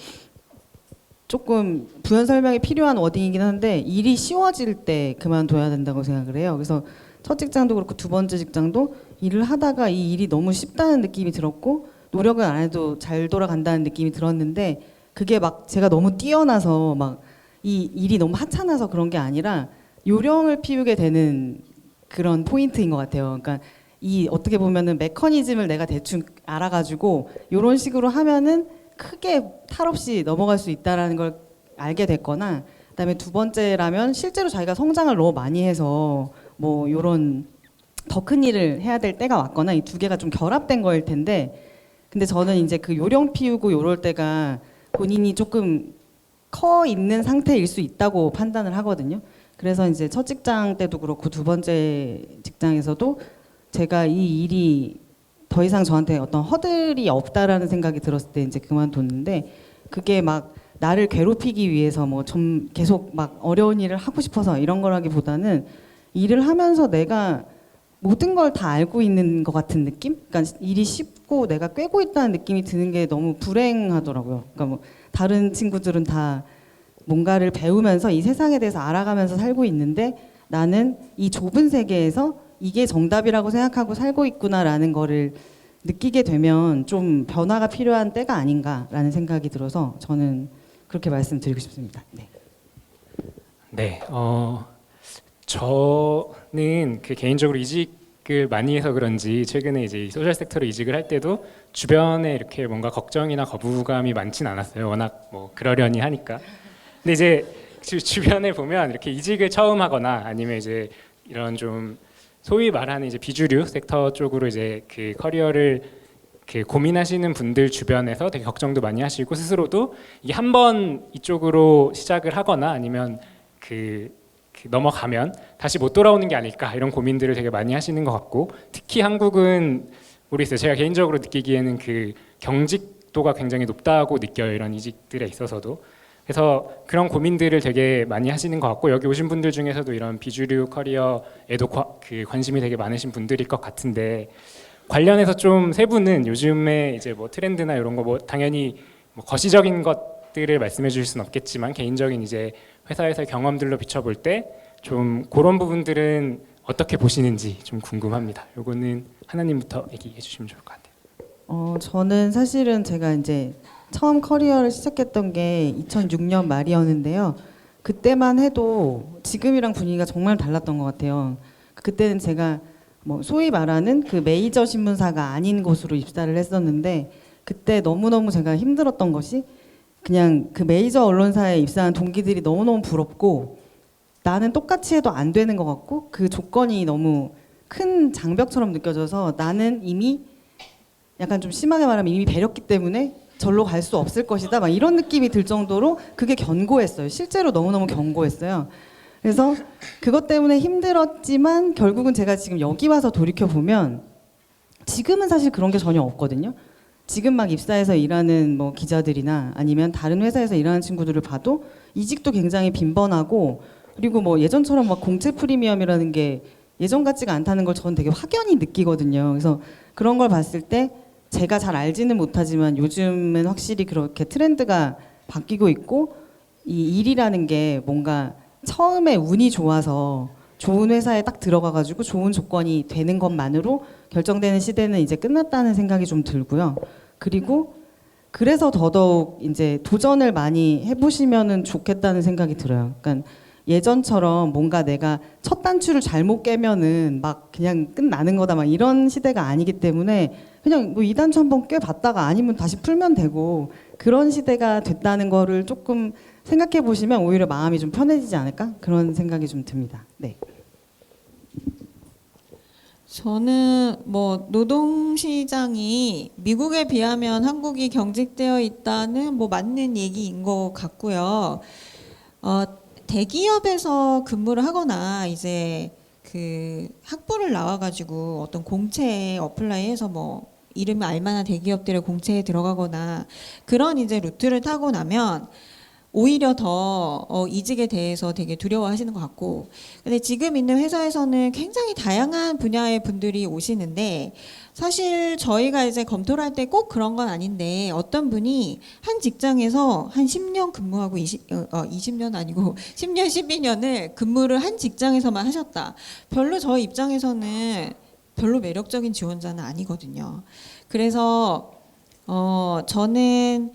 조금 부연 설명이 필요한 워딩이긴 한데 일이 쉬워질 때 그만둬야 된다고 생각을 해요. 그래서 첫 직장도 그렇고 두 번째 직장도 일을 하다가 이 일이 너무 쉽다는 느낌이 들었고 노력을 안 해도 잘 돌아간다는 느낌이 들었는데 그게 막 제가 너무 뛰어나서 막 이 일이 너무 하찮아서 그런 게 아니라 요령을 피우게 되는 그런 포인트인 것 같아요. 그러니까 이 어떻게 보면은 메커니즘을 내가 대충 알아가지고 이런 식으로 하면은 크게 탈 없이 넘어갈 수 있다라는 걸 알게 됐거나, 그다음에 두 번째라면 실제로 자기가 성장을 너무 많이 해서 뭐 이런 더 큰 일을 해야 될 때가 왔거나 이 두 개가 좀 결합된 거일 텐데, 근데 저는 이제 그 요령 피우고 요럴 때가 본인이 조금 커 있는 상태일 수 있다고 판단을 하거든요. 그래서 이제 첫 직장 때도 그렇고 두 번째 직장에서도 제가 이 일이 더 이상 저한테 어떤 허들이 없다라는 생각이 들었을 때 이제 그만뒀는데, 그게 막 나를 괴롭히기 위해서 뭐 좀 계속 막 어려운 일을 하고 싶어서 이런 거라기보다는 일을 하면서 내가 모든 걸 다 알고 있는 것 같은 느낌? 그러니까 일이 쉽고 내가 꿰고 있다는 느낌이 드는 게 너무 불행하더라고요. 그러니까 뭐 다른 친구들은 다 뭔가를 배우면서 이 세상에 대해서 알아가면서 살고 있는데 나는 이 좁은 세계에서 이게 정답이라고 생각하고 살고 있구나라는 거를 느끼게 되면 좀 변화가 필요한 때가 아닌가라는 생각이 들어서 저는 그렇게 말씀드리고 싶습니다. 네. 네, 저는 개인적으로 이직을 많이 해서 그런지 최근에 이제 이 소셜 섹터로 이직을 할 때도 주변에 이렇게 뭔가 걱정이나 거부감이 많진 않았어요. 워낙 뭐 그러려니 하니까. 근데 이제 주변에 보면 이렇게 이직을 처음 하거나 아니면 이제 이런 좀 소위 말하는 이제 비주류 섹터 쪽으로 이제 그 커리어를 고민하시는 분들 주변에서 되게 걱정도 많이 하시고 스스로도 이게 한번 이쪽으로 시작을 하거나 아니면 넘어가면 다시 못 돌아오는 게 아닐까 이런 고민들을 되게 많이 하시는 것 같고, 특히 한국은 모르겠어요. 제가 개인적으로 느끼기에는 그 경직도가 굉장히 높다고 느껴요. 이런 이직들에 있어서도. 그래서 그런 고민들을 되게 많이 하시는 것 같고, 여기 오신 분들 중에서도 이런 비주류 커리어에도 관심이 되게 많으신 분들일 것 같은데, 관련해서 좀 세 분은 요즘에 이제 뭐 트렌드나 이런 거 뭐 당연히 뭐 거시적인 것들을 말씀해 주실 수는 없겠지만 개인적인 이제 회사에서의 경험들로 비춰볼 때 좀 그런 부분들은 어떻게 보시는지 좀 궁금합니다. 요거는 하나님부터 얘기해 주시면 좋을 것 같아요. 저는 사실은 제가 이제 처음 커리어를 시작했던 게 2006년 말이었는데요. 그때만 해도 지금이랑 분위기가 정말 달랐던 것 같아요. 그때는 제가 뭐 소위 말하는 그 메이저 신문사가 아닌 곳으로 입사를 했었는데 그때 너무너무 제가 힘들었던 것이 그냥 그 메이저 언론사에 입사한 동기들이 너무너무 부럽고 나는 똑같이 해도 안 되는 것 같고 그 조건이 너무 큰 장벽처럼 느껴져서 나는 이미 약간 좀 심하게 말하면 이미 배렸기 때문에 절로 갈 수 없을 것이다 막 이런 느낌이 들 정도로 그게 견고했어요. 실제로 너무너무 견고했어요. 그래서 그것 때문에 힘들었지만 결국은 제가 지금 여기 와서 돌이켜 보면 지금은 사실 그런 게 전혀 없거든요. 지금 막 입사해서 일하는 뭐 기자들이나 아니면 다른 회사에서 일하는 친구들을 봐도 이직도 굉장히 빈번하고 그리고 뭐 예전처럼 막 공채 프리미엄이라는 게 예전 같지가 않다는 걸 저는 되게 확연히 느끼거든요. 그래서 그런 걸 봤을 때 제가 잘 알지는 못하지만 요즘은 확실히 그렇게 트렌드가 바뀌고 있고 이 일이라는 게 뭔가 처음에 운이 좋아서 좋은 회사에 딱 들어가가지고 좋은 조건이 되는 것만으로 결정되는 시대는 이제 끝났다는 생각이 좀 들고요. 그리고 그래서 더더욱 이제 도전을 많이 해보시면은 좋겠다는 생각이 들어요. 그러니까 예전처럼 뭔가 내가 첫 단추를 잘못 깨면은 막 그냥 끝나는 거다 막 이런 시대가 아니기 때문에 그냥 뭐 이 단추 한번 꿰봤다가 아니면 다시 풀면 되고 그런 시대가 됐다는 거를 조금 생각해 보시면 오히려 마음이 좀 편해지지 않을까 그런 생각이 좀 듭니다. 네. 저는 뭐 노동시장이 미국에 비하면 한국이 경직되어 있다는 뭐 맞는 얘기인 것 같고요. 대기업에서 근무를 하거나 이제 그 학부를 나와가지고 어떤 공채에 어플라이해서 뭐 이름이 알만한 대기업들의 공채에 들어가거나 그런 이제 루트를 타고 나면 오히려 더 이직에 대해서 되게 두려워하시는 것 같고, 근데 지금 있는 회사에서는 굉장히 다양한 분야의 분들이 오시는데 사실 저희가 이제 검토를 할 때 꼭 그런 건 아닌데 어떤 분이 한 직장에서 한 10년 근무하고 20년 아니고 10년 12년을 근무를 한 직장에서만 하셨다. 별로 저 입장에서는 별로 매력적인 지원자는 아니거든요. 그래서 저는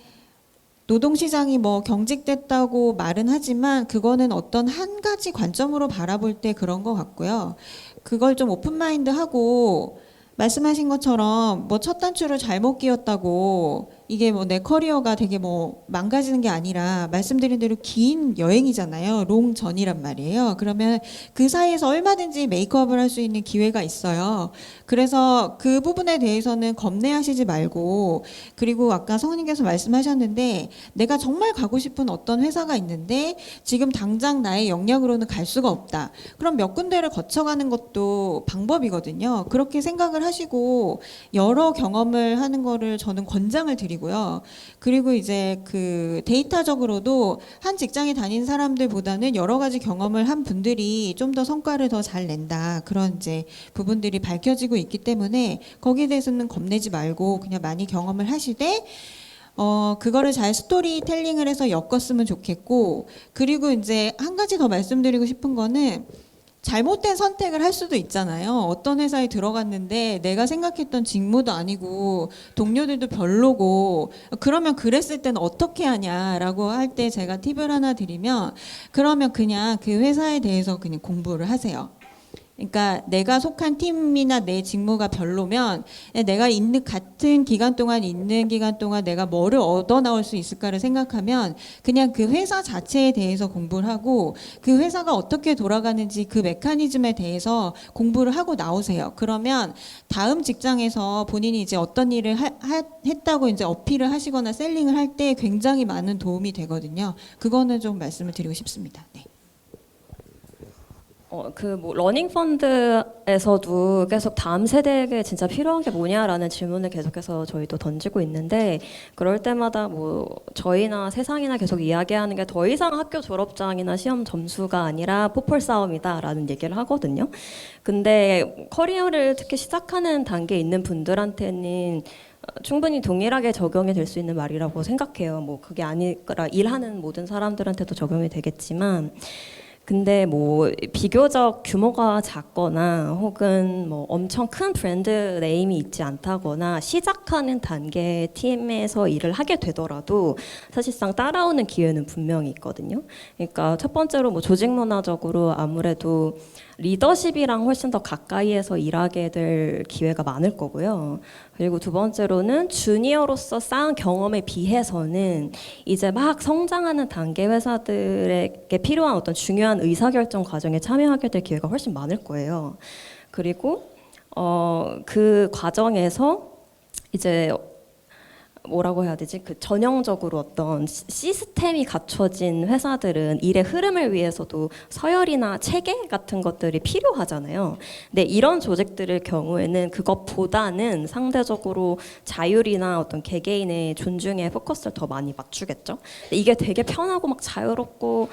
노동시장이 뭐 경직됐다고 말은 하지만 그거는 어떤 한 가지 관점으로 바라볼 때 그런 것 같고요. 그걸 좀 오픈마인드하고 말씀하신 것처럼 뭐 첫 단추를 잘못 끼웠다고 이게 뭐 내 커리어가 되게 뭐 망가지는 게 아니라 말씀드린 대로 긴 여행이잖아요. 롱 전이란 말이에요. 그러면 그 사이에서 얼마든지 메이크업을 할 수 있는 기회가 있어요. 그래서 그 부분에 대해서는 겁내하시지 말고, 그리고 아까 성우님께서 말씀하셨는데 내가 정말 가고 싶은 어떤 회사가 있는데 지금 당장 나의 역량으로는 갈 수가 없다. 그럼 몇 군데를 거쳐가는 것도 방법이거든요. 그렇게 생각을 하시고 여러 경험을 하는 거를 저는 권장을 드리고요. 그리고 이제 그 데이터적으로도 한 직장에 다닌 사람들보다는 여러 가지 경험을 한 분들이 좀 더 성과를 더 잘 낸다. 그런 이제 부분들이 밝혀지고 있기 때문에 거기에 대해서는 겁내지 말고 그냥 많이 경험을 하시되 그거를 잘 스토리텔링을 해서 엮었으면 좋겠고, 그리고 이제 한 가지 더 말씀드리고 싶은 거는 잘못된 선택을 할 수도 있잖아요. 어떤 회사에 들어갔는데 내가 생각했던 직무도 아니고 동료들도 별로고, 그러면 그랬을 때는 어떻게 하냐라고 할 때 제가 팁을 하나 드리면, 그러면 그냥 그 회사에 대해서 그냥 공부를 하세요. 그러니까 내가 속한 팀이나 내 직무가 별로면 내가 있는 같은 기간 동안 내가 뭐를 얻어 나올 수 있을까를 생각하면 그냥 그 회사 자체에 대해서 공부를 하고 그 회사가 어떻게 돌아가는지 그 메커니즘에 대해서 공부를 하고 나오세요. 그러면 다음 직장에서 본인이 이제 어떤 일을 했다고 이제 어필을 하시거나 셀링을 할 때 굉장히 많은 도움이 되거든요. 그거는 좀 말씀을 드리고 싶습니다. 네. 뭐 러닝 펀드에서도 계속 다음 세대에게 진짜 필요한 게 뭐냐라는 질문을 계속해서 저희도 던지고 있는데, 그럴 때마다 뭐 저희나 세상이나 계속 이야기하는 게 더 이상 학교 졸업장이나 시험 점수가 아니라 포폴 싸움이다라는 얘기를 하거든요. 근데 커리어를 특히 시작하는 단계에 있는 분들한테는 충분히 동일하게 적용이 될 수 있는 말이라고 생각해요. 뭐 그게 아니라 일하는 모든 사람들한테도 적용이 되겠지만, 근데 뭐 비교적 규모가 작거나 혹은 뭐 엄청 큰 브랜드 네임이 있지 않다거나 시작하는 단계 팀에서 일을 하게 되더라도 사실상 따라오는 기회는 분명히 있거든요. 그러니까 첫 번째로 뭐 조직 문화적으로 아무래도 리더십이랑 훨씬 더 가까이에서 일하게 될 기회가 많을 거고요. 그리고 두 번째로는 주니어로서 쌓은 경험에 비해서는 이제 막 성장하는 단계 회사들에게 필요한 어떤 중요한 의사결정 과정에 참여하게 될 기회가 훨씬 많을 거예요. 그리고 그 과정에서 이제 뭐라고 해야 되지? 그 전형적으로 어떤 시스템이 갖춰진 회사들은 일의 흐름을 위해서도 서열이나 체계 같은 것들이 필요하잖아요. 근데 이런 조직들의 경우에는 그것보다는 상대적으로 자율이나 어떤 개개인의 존중에 포커스를 더 많이 맞추겠죠. 근데 이게 되게 편하고 막 자유롭고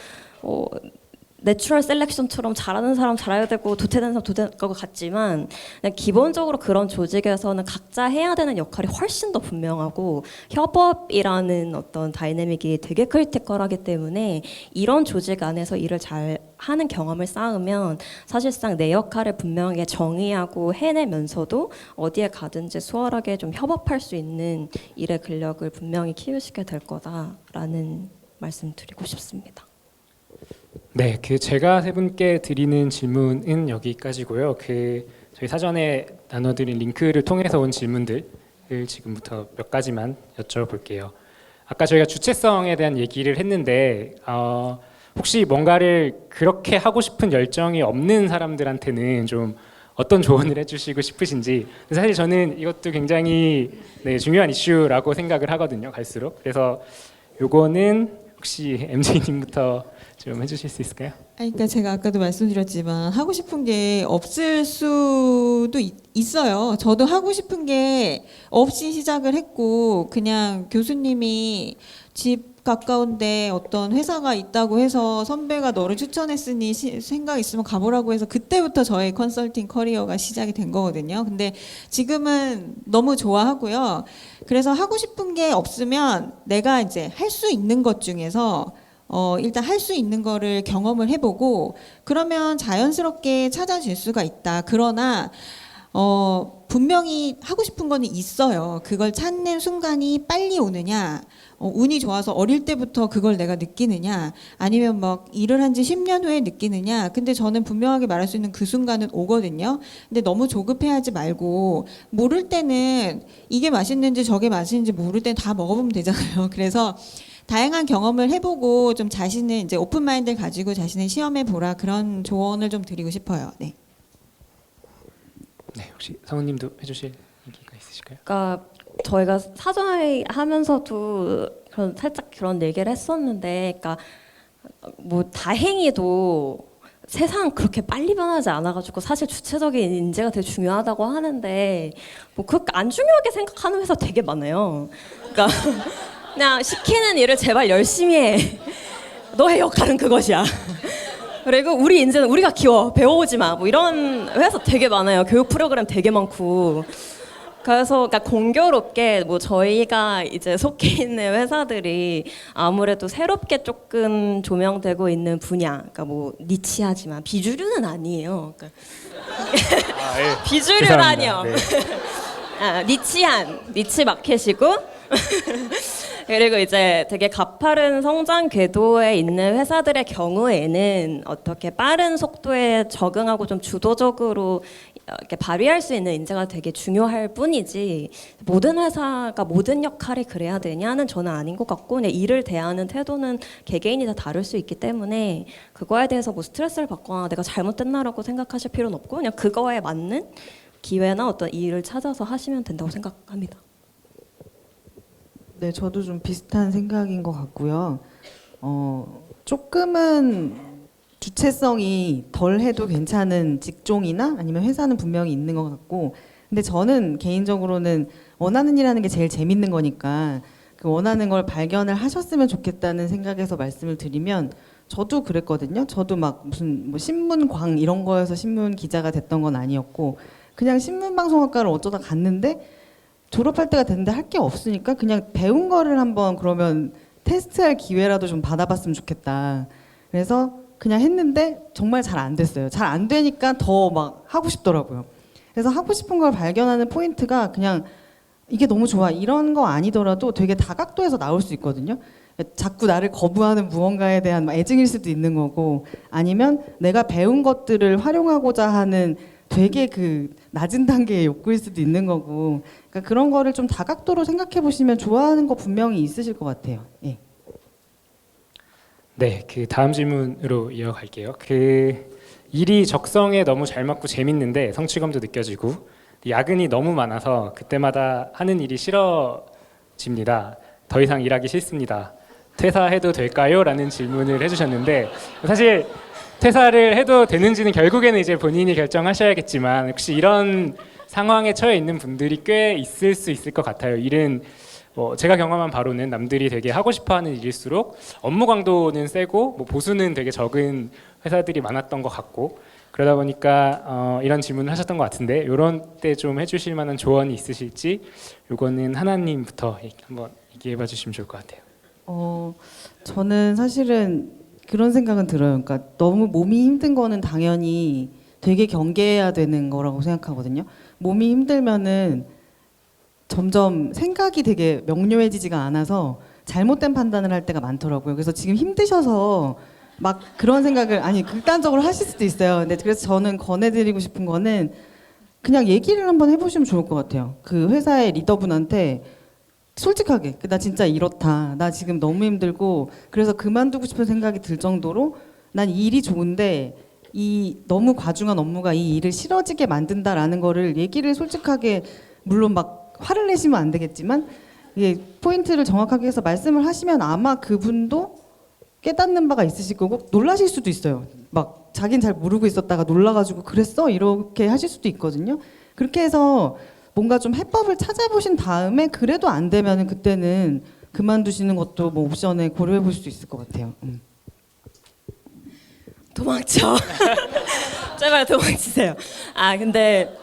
내추럴 셀렉션처럼 잘하는 사람 잘해야 되고 도태되는 사람 도태될 것 같지만 그냥 기본적으로 그런 조직에서는 각자 해야 되는 역할이 훨씬 더 분명하고 협업이라는 어떤 다이내믹이 되게 크리티컬하기 때문에 이런 조직 안에서 일을 잘 하는 경험을 쌓으면 사실상 내 역할을 분명하게 정의하고 해내면서도 어디에 가든지 수월하게 좀 협업할 수 있는 일의 근력을 분명히 키우시게 될 거다라는 말씀 드리고 싶습니다. 네, 그 제가 세 분께 드리는 질문은 여기까지고요. 그 저희 사전에 나눠드린 링크를 통해서 온 질문들을 지금부터 몇 가지만 여쭤볼게요. 아까 저희가 주체성에 대한 얘기를 했는데 혹시 뭔가를 그렇게 하고 싶은 열정이 없는 사람들한테는 좀 어떤 조언을 해주시고 싶으신지. 사실 저는 이것도 굉장히 중요한 이슈라고 생각을 하거든요. 갈수록. 그래서 요거는 혹시 MJ님부터 좀 해주실 수 있을까요? 그러니까 제가 아까도 말씀드렸지만 하고 싶은 게 없을 수도 있어요. 저도 하고 싶은 게 없이 시작을 했고 그냥 교수님이 집 가까운데 어떤 회사가 있다고 해서 선배가 너를 추천했으니 생각 있으면 가보라고 해서 그때부터 저의 컨설팅 커리어가 시작이 된 거거든요. 근데 지금은 너무 좋아하고요. 그래서 하고 싶은 게 없으면 내가 이제 할 수 있는 것 중에서 일단 할 수 있는 거를 경험을 해보고 그러면 자연스럽게 찾아질 수가 있다. 그러나 분명히 하고 싶은 거는 있어요. 그걸 찾는 순간이 빨리 오느냐, 운이 좋아서 어릴 때부터 그걸 내가 느끼느냐, 아니면 막 일을 한 지 10년 후에 느끼느냐. 근데 저는 분명하게 말할 수 있는 그 순간은 오거든요. 근데 너무 조급해하지 말고 모를 때는 이게 맛있는지 저게 맛있는지 모를 때는 다 먹어보면 되잖아요. 그래서 다양한 경험을 해보고 좀 자신을 이제 오픈 마인드를 가지고 자신을 시험해 보라 그런 조언을 좀 드리고 싶어요. 네. 네, 혹시 성우님도 해주실 얘기가 있으실까요? 그러니까 저희가 사전에 하면서도 살짝 그런 얘기를 했었는데, 그러니까 뭐 다행히도 세상 그렇게 빨리 변하지 않아가지고 사실 주체적인 인재가 되게 중요하다고 하는데 뭐 그렇게 안 중요하게 생각하는 회사 되게 많아요. 그러니까 그냥 시키는 일을 제발 열심히 해. 너의 역할은 그것이야. 그리고 우리 인재는 우리가 키워. 배워오지 마. 뭐 이런 회사 되게 많아요. 교육 프로그램 되게 많고. 그래서 그러니까 공교롭게 뭐 저희가 이제 속해 있는 회사들이 아무래도 새롭게 조금 조명되고 있는 분야, 그러니까 뭐 니치하지만 비주류는 아니에요. 그러니까 비주류라니요. 네. 니치 마켓이고. 그리고 이제 되게 가파른 성장 궤도에 있는 회사들의 경우에는 어떻게 빠른 속도에 적응하고 좀 주도적으로 이렇게 발휘할 수 있는 인재가 되게 중요할 뿐이지 모든 회사가 모든 역할이 그래야 되냐는 저는 아닌 것 같고 그냥 일을 대하는 태도는 개개인이 다 다를 수 있기 때문에 그거에 대해서 뭐 스트레스를 받거나 내가 잘못됐나라고 생각하실 필요는 없고 그냥 그거에 맞는 기회나 어떤 일을 찾아서 하시면 된다고 생각합니다. 네, 저도 좀 비슷한 생각인 것 같고요. 조금은 주체성이 덜 해도 괜찮은 직종이나 아니면 회사는 분명히 있는 것 같고, 근데 저는 개인적으로는 원하는 일 하는 게 제일 재밌는 거니까 그 원하는 걸 발견을 하셨으면 좋겠다는 생각에서 말씀을 드리면 저도 그랬거든요. 저도 막 무슨 뭐 신문광 이런 거에서 신문 기자가 됐던 건 아니었고 그냥 신문방송학과를 어쩌다 갔는데 졸업할 때가 됐는데 할 게 없으니까 그냥 배운 거를 한번 그러면 테스트할 기회라도 좀 받아봤으면 좋겠다. 그래서 그냥 했는데 정말 잘 안 됐어요. 잘 안 되니까 더 막 하고 싶더라고요. 그래서 하고 싶은 걸 발견하는 포인트가 그냥 이게 너무 좋아 이런 거 아니더라도 되게 다각도에서 나올 수 있거든요. 자꾸 나를 거부하는 무언가에 대한 애증일 수도 있는 거고 아니면 내가 배운 것들을 활용하고자 하는 되게 그 낮은 단계의 욕구일 수도 있는 거고 그러니까 그런 거를 좀 다각도로 생각해 보시면 좋아하는 거 분명히 있으실 것 같아요. 예. 네, 그 다음 질문으로 이어갈게요. 그 일이 적성에 너무 잘 맞고 재밌는데 성취감도 느껴지고 야근이 너무 많아서 그때마다 하는 일이 싫어집니다. 더 이상 일하기 싫습니다. 퇴사해도 될까요? 라는 질문을 해주셨는데 사실 퇴사를 해도 되는지는 결국에는 이제 본인이 결정하셔야겠지만 혹시 이런 상황에 처해 있는 분들이 꽤 있을 수 있을 것 같아요. 일은 제가 경험한 바로는 남들이 되게 하고 싶어하는 일일수록 업무 강도는 세고 보수는 되게 적은 회사들이 많았던 것 같고 그러다 보니까 이런 질문을 하셨던 것 같은데 이런 때 좀 해주실 만한 조언이 있으실지 이거는 하나님부터 한번 얘기해봐 주시면 좋을 것 같아요. 저는 사실은 그런 생각은 들어요. 그러니까 너무 몸이 힘든 거는 당연히 되게 경계해야 되는 거라고 생각하거든요. 몸이 힘들면은 점점 생각이 되게 명료해지지가 않아서 잘못된 판단을 할 때가 많더라고요. 그래서 지금 힘드셔서 막 그런 생각을 극단적으로 하실 수도 있어요. 근데 그래서 저는 권해드리고 싶은 거는 그냥 얘기를 한번 해보시면 좋을 것 같아요. 그 회사의 리더분한테 솔직하게 나 진짜 이렇다. 나 지금 너무 힘들고 그래서 그만두고 싶은 생각이 들 정도로 난 이 일이 좋은데 이 너무 과중한 업무가 이 일을 싫어지게 만든다라는 거를 얘기를 솔직하게 물론 막 화를 내시면 안 되겠지만 이게 포인트를 정확하게 해서 말씀을 하시면 아마 그분도 깨닫는 바가 있으실 거고 놀라실 수도 있어요. 막 자긴 잘 모르고 있었다가 놀라가지고 그랬어? 이렇게 하실 수도 있거든요. 그렇게 해서 뭔가 좀 해법을 찾아보신 다음에 그래도 안 되면 그때는 그만두시는 것도 뭐 옵션에 고려해 볼 수 있을 것 같아요. 도망쳐. 제발 도망치세요. 근데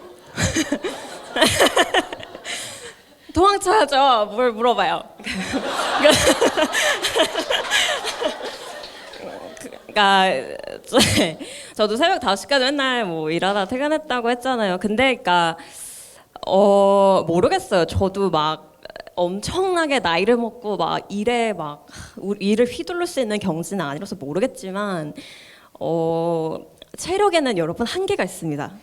도망쳐야죠. 뭘 물어봐요. 그러니까 저도 새벽 5시까지 맨날 뭐 일하다 퇴근했다고 했잖아요. 근데 그러니까 모르겠어요. 저도 막 엄청나게 나이를 먹고 막 일을 휘둘릴 수 있는 경지는 아니라서 모르겠지만 체력에는 여러분 한계가 있습니다.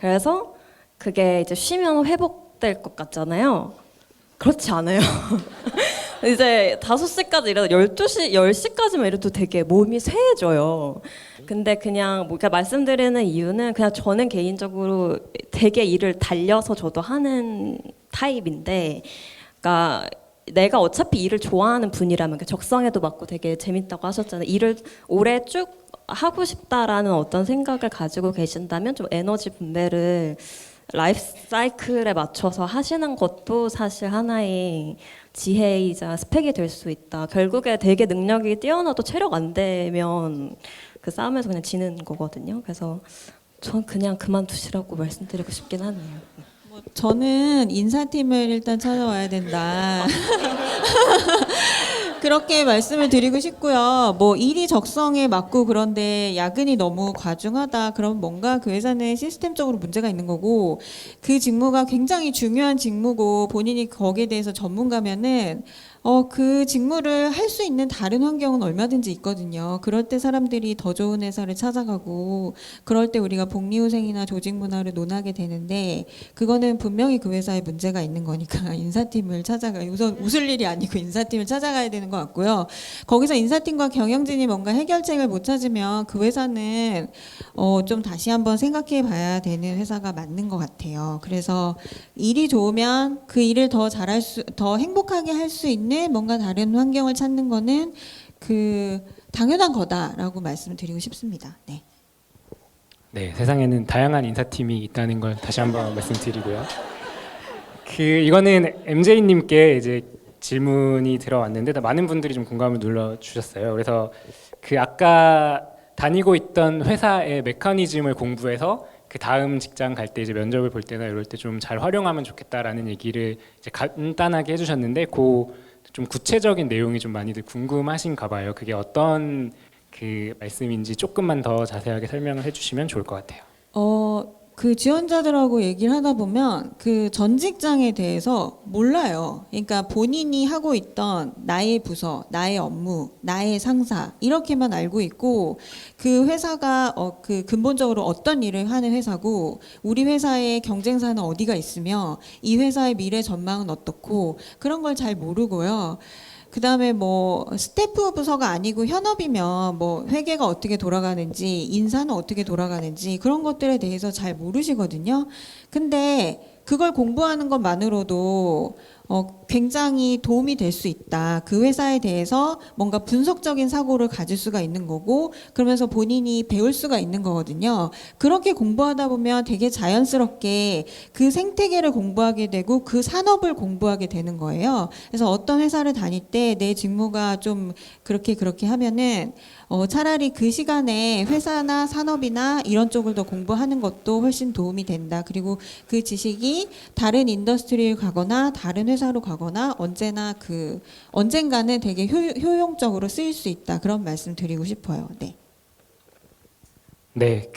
그래서 그게 이제 쉬면 회복될 것 같잖아요. 그렇지 않아요. 이제 5시까지 일해서 12시, 10시까지만 일해도 되게 몸이 쇠해져요. 근데 그냥 그러니까 말씀드리는 이유는 그냥 저는 개인적으로 되게 일을 달려서 저도 하는 타입인데 그러니까 내가 어차피 일을 좋아하는 분이라면 적성에도 맞고 되게 재밌다고 하셨잖아요. 일을 오래 쭉 하고 싶다라는 어떤 생각을 가지고 계신다면 좀 에너지 분배를 라이프 사이클에 맞춰서 하시는 것도 사실 하나의 지혜이자 스펙이 될 수 있다. 결국에 되게 능력이 뛰어나도 체력 안 되면 그 싸움에서 그냥 지는 거거든요. 그래서 전 그냥 그만두시라고 말씀드리고 싶긴 하네요. 저는 인사팀을 일단 찾아와야 된다. 그렇게 말씀을 드리고 싶고요. 뭐 일이 적성에 맞고 그런데 야근이 너무 과중하다. 그럼 뭔가 그 회사는 시스템적으로 문제가 있는 거고 그 직무가 굉장히 중요한 직무고 본인이 거기에 대해서 전문가면은 그 직무를 할 수 있는 다른 환경은 얼마든지 있거든요. 그럴 때 사람들이 더 좋은 회사를 찾아가고 그럴 때 우리가 복리후생이나 조직 문화를 논하게 되는데 그거는 분명히 그 회사에 문제가 있는 거니까 인사팀을 우선 웃을 일이 아니고 인사팀을 찾아가야 되는 것 같고요. 거기서 인사팀과 경영진이 뭔가 해결책을 못 찾으면 그 회사는 좀 다시 한번 생각해 봐야 되는 회사가 맞는 것 같아요. 그래서 일이 좋으면 그 일을 더 행복하게 할 수 있는 뭔가 다른 환경을 찾는 거는 당연한 거다라고 말씀드리고 싶습니다. 네. 네, 세상에는 다양한 인사팀이 있다는 걸 다시 한번 말씀드리고요. 이거는 MJ님께 이제 질문이 들어왔는데 많은 분들이 좀 공감을 눌러 주셨어요. 그래서 아까 다니고 있던 회사의 메커니즘을 공부해서 그 다음 직장 갈 때 이제 면접을 볼 때나 이럴 때 좀 잘 활용하면 좋겠다라는 얘기를 이제 간단하게 해주셨는데 좀 구체적인 내용이 좀 많이들 궁금하신가 봐요. 그게 어떤 그 말씀인지 조금만 더 자세하게 설명을 해주시면 좋을 것 같아요. 그 지원자들하고 얘기를 하다 보면 그 전 직장에 대해서 몰라요. 그러니까 본인이 하고 있던 나의 부서, 나의 업무, 나의 상사 이렇게만 알고 있고 그 회사가 그 근본적으로 어떤 일을 하는 회사고 우리 회사의 경쟁사는 어디가 있으며 이 회사의 미래 전망은 어떻고 그런 걸 잘 모르고요. 그다음에 뭐 스태프 부서가 아니고 현업이면 뭐 회계가 어떻게 돌아가는지 인사는 어떻게 돌아가는지 그런 것들에 대해서 잘 모르시거든요. 근데 그걸 공부하는 것만으로도 굉장히 도움이 될 수 있다. 그 회사에 대해서 뭔가 분석적인 사고를 가질 수가 있는 거고 그러면서 본인이 배울 수가 있는 거거든요. 그렇게 공부하다 보면 되게 자연스럽게 그 생태계를 공부하게 되고 그 산업을 공부하게 되는 거예요. 그래서 어떤 회사를 다닐 때 내 직무가 좀 그렇게 하면은 차라리 그 시간에 회사나 산업이나 이런 쪽을 더 공부하는 것도 훨씬 도움이 된다. 그리고 그 지식이 다른 인더스트리를 가거나 다른 회사로 가거나 언젠가는 되게 효용적으로 쓰일 수 있다. 그런 말씀 드리고 싶어요. 네. 네,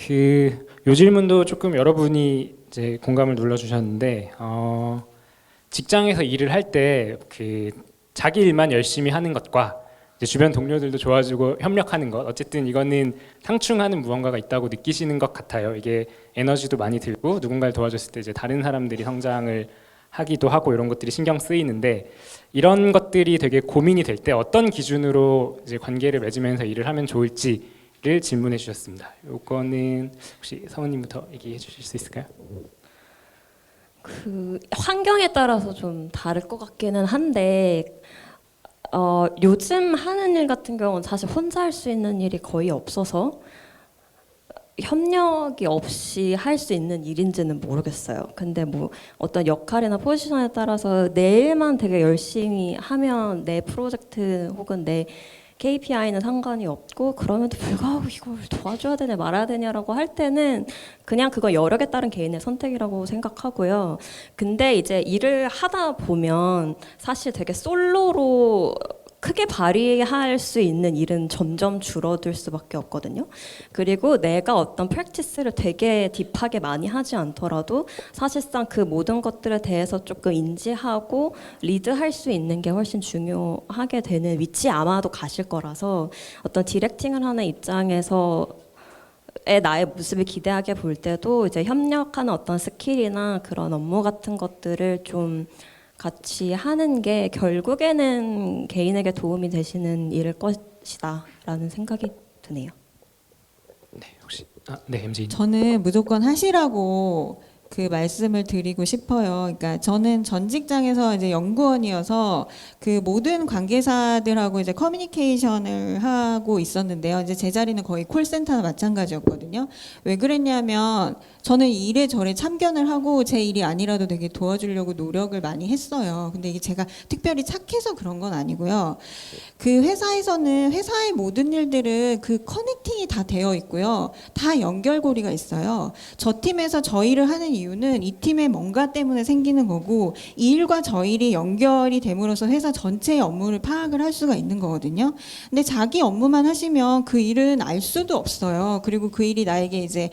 요 질문도 조금 여러분이 이제 공감을 눌러주셨는데 직장에서 일을 할 때 자기 일만 열심히 하는 것과 이제 주변 동료들도 도와주고 협력하는 것, 어쨌든 이거는 상충하는 무언가가 있다고 느끼시는 것 같아요. 이게 에너지도 많이 들고 누군가를 도와줬을 때 이제 다른 사람들이 성장을 하기도 하고 이런 것들이 신경 쓰이는데 이런 것들이 되게 고민이 될 때 어떤 기준으로 이제 관계를 맺으면서 일을 하면 좋을지를 질문해 주셨습니다. 요거는 혹시 사모님부터 얘기해 주실 수 있을까요? 그 환경에 따라서 좀 다를 것 같기는 한데 요즘 하는 일 같은 경우는 사실 혼자 할 수 있는 일이 거의 없어서 협력이 없이 할 수 있는 일인지는 모르겠어요. 근데 뭐 어떤 역할이나 포지션에 따라서 내 일만 되게 열심히 하면 내 프로젝트 혹은 내 KPI는 상관이 없고 그럼에도 불구하고 이걸 도와줘야 되냐 말아야 되냐라고 할 때는 그냥 그건 여력에 따른 개인의 선택이라고 생각하고요. 근데 이제 일을 하다 보면 사실 되게 솔로로 크게 발휘할 수 있는 일은 점점 줄어들 수밖에 없거든요. 그리고 내가 어떤 프랙티스를 되게 딥하게 많이 하지 않더라도 사실상 그 모든 것들에 대해서 조금 인지하고 리드할 수 있는 게 훨씬 중요하게 되는 위치에 아마도 가실 거라서 어떤 디렉팅을 하는 입장에서 나의 모습을 기대하게 볼 때도 이제 협력하는 어떤 스킬이나 그런 업무 같은 것들을 좀 같이 하는 게 결국에는 개인에게 도움이 되시는 일일 것이다라는 생각이 드네요. 네, 혹시 네, MJ. 저는 무조건 하시라고 그 말씀을 드리고 싶어요. 그러니까 저는 전 직장에서 이제 연구원이어서 그 모든 관계사들하고 이제 커뮤니케이션을 하고 있었는데요. 이제 제 자리는 거의 콜센터나 마찬가지였거든요. 왜 그랬냐면 저는 일에 저래 참견을 하고 제 일이 아니라도 되게 도와주려고 노력을 많이 했어요. 근데 이게 제가 특별히 착해서 그런 건 아니고요. 그 회사에서는 회사의 모든 일들은 그 커넥팅이 다 되어 있고요. 다 연결고리가 있어요. 저 팀에서 저 일을 하는 이유는 이 팀의 뭔가 때문에 생기는 거고 이 일과 저 일이 연결이 됨으로써 회사 전체의 업무를 파악을 할 수가 있는 거거든요. 근데 자기 업무만 하시면 그 일은 알 수도 없어요. 그리고 그 일이 나에게 이제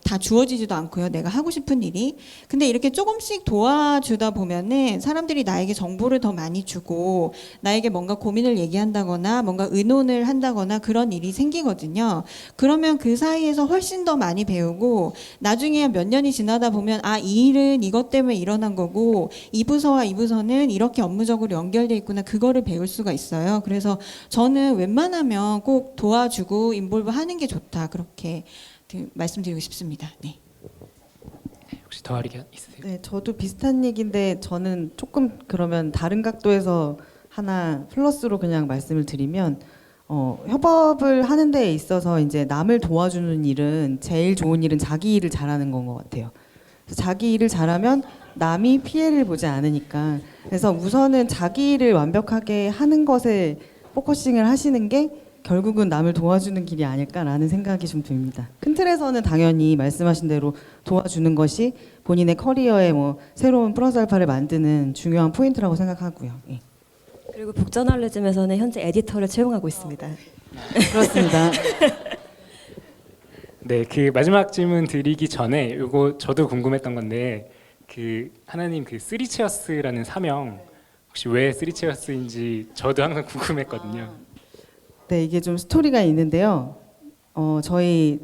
다 주어지지도 않고요. 내가 하고 싶은 일이. 근데 이렇게 조금씩 도와주다 보면은 사람들이 나에게 정보를 더 많이 주고 나에게 뭔가 고민을 얘기한다거나 뭔가 의논을 한다거나 그런 일이 생기거든요. 그러면 그 사이에서 훨씬 더 많이 배우고 나중에 몇 년이 지나다 보면 이 일은 이것 때문에 일어난 거고 이 부서와 이 부서는 이렇게 업무적으로 연결돼 있구나. 그거를 배울 수가 있어요. 그래서 저는 웬만하면 꼭 도와주고 인볼브 하는 게 좋다. 그렇게 말씀드리고 싶습니다. 네. 혹시 더 할 얘기 있으세요? 네, 저도 비슷한 얘기인데 저는 조금 그러면 다른 각도에서 하나 플러스로 그냥 말씀을 드리면 협업을 하는 데 있어서 이제 남을 도와주는 일은 제일 좋은 일은 자기 일을 잘하는 건 것 같아요. 그래서 자기 일을 잘하면 남이 피해를 보지 않으니까 그래서 우선은 자기 일을 완벽하게 하는 것에 포커싱을 하시는 게 결국은 남을 도와주는 길이 아닐까라는 생각이 좀 듭니다. 큰 틀에서는 당연히 말씀하신 대로 도와주는 것이 본인의 커리어에 뭐 새로운 플러스 알파를 만드는 중요한 포인트라고 생각하고요. 예. 그리고 북저널리즘에서는 현재 에디터를 채용하고 있습니다. 그렇습니다. 네, 그 마지막 질문 드리기 전에 이거 저도 궁금했던 건데 그 하나님 그 쓰리체어스라는 사명 혹시 왜 쓰리체어스인지 저도 항상 궁금했거든요. 네, 이게 좀 스토리가 있는데요. 저희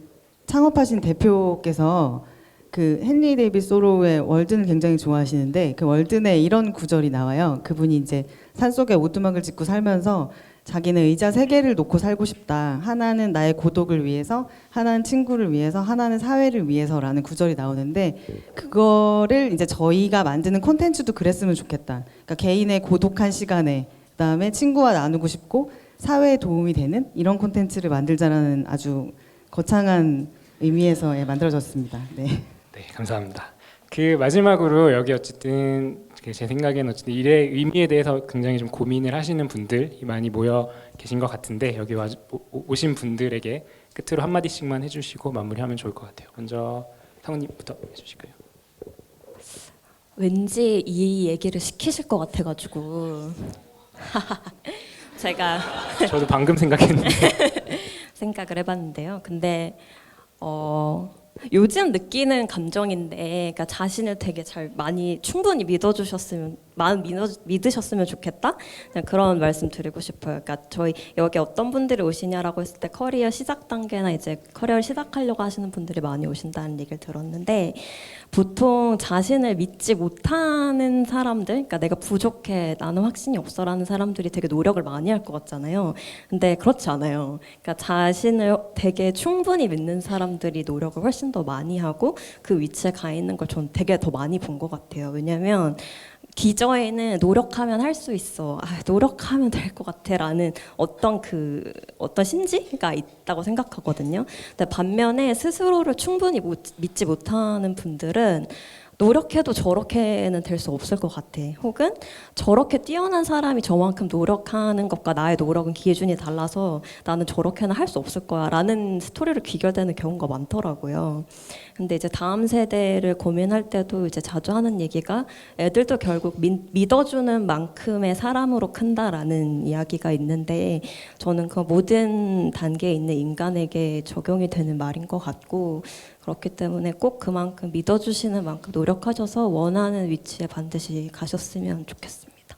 창업하신 대표께서 그 헨리 데이빗 소로우의 월든을 굉장히 좋아하시는데 그 월든에 이런 구절이 나와요. 그분이 이제 산속에 오두막을 짓고 살면서 자기는 의자 세 개를 놓고 살고 싶다. 하나는 나의 고독을 위해서, 하나는 친구를 위해서, 하나는 사회를 위해서라는 구절이 나오는데 그거를 이제 저희가 만드는 콘텐츠도 그랬으면 좋겠다. 그러니까 개인의 고독한 시간에 그다음에 친구와 나누고 싶고 사회에 도움이 되는 이런 콘텐츠를 만들자라는 아주 거창한 의미에서 만들어졌습니다. 네. 네, 감사합니다. 그 마지막으로 여기 어쨌든 제 생각에는 어쨌든 일의 의미에 대해서 굉장히 좀 고민을 하시는 분들이 많이 모여 계신 것 같은데 여기 오신 분들에게 끝으로 한 마디씩만 해주시고 마무리하면 좋을 것 같아요. 먼저 상우님부터 해주실까요? 왠지 이 얘기를 시키실 것 같아가지고 제가 저도 방금 생각했는데 생각을 해봤는데요. 근데 요즘 느끼는 감정인데, 그러니까 자신을 되게 잘 많이 충분히 믿으셨으면 좋겠다. 그냥 그런 말씀 드리고 싶어요. 그러니까 저희 여기 어떤 분들이 오시냐라고 했을 때 커리어 시작 단계나 이제 커리어를 시작하려고 하시는 분들이 많이 오신다는 얘기를 들었는데 보통 자신을 믿지 못하는 사람들, 그러니까 내가 부족해, 나는 확신이 없어라는 사람들이 되게 노력을 많이 할 것 같잖아요. 근데 그렇지 않아요. 그러니까 자신을 되게 충분히 믿는 사람들이 노력을 훨씬 더 많이 하고 그 위치에 가 있는 걸 전 되게 더 많이 본 것 같아요. 왜냐하면 기저에는 노력하면 할 수 있어, 노력하면 될 것 같아라는 어떤 심지가 있다고 생각하거든요. 근데 반면에 스스로를 충분히 믿지 못하는 분들은 노력해도 저렇게는 될 수 없을 것 같아. 혹은 저렇게 뛰어난 사람이 저만큼 노력하는 것과 나의 노력은 기준이 달라서 나는 저렇게는 할 수 없을 거야 라는 스토리를 귀결되는 경우가 많더라고요. 근데 이제 다음 세대를 고민할 때도 이제 자주 하는 얘기가 애들도 결국 믿어주는 만큼의 사람으로 큰다라는 이야기가 있는데 저는 그 모든 단계에 있는 인간에게 적용이 되는 말인 것 같고 그렇기 때문에 꼭 그만큼 믿어주시는 만큼 노력하셔서 원하는 위치에 반드시 가셨으면 좋겠습니다.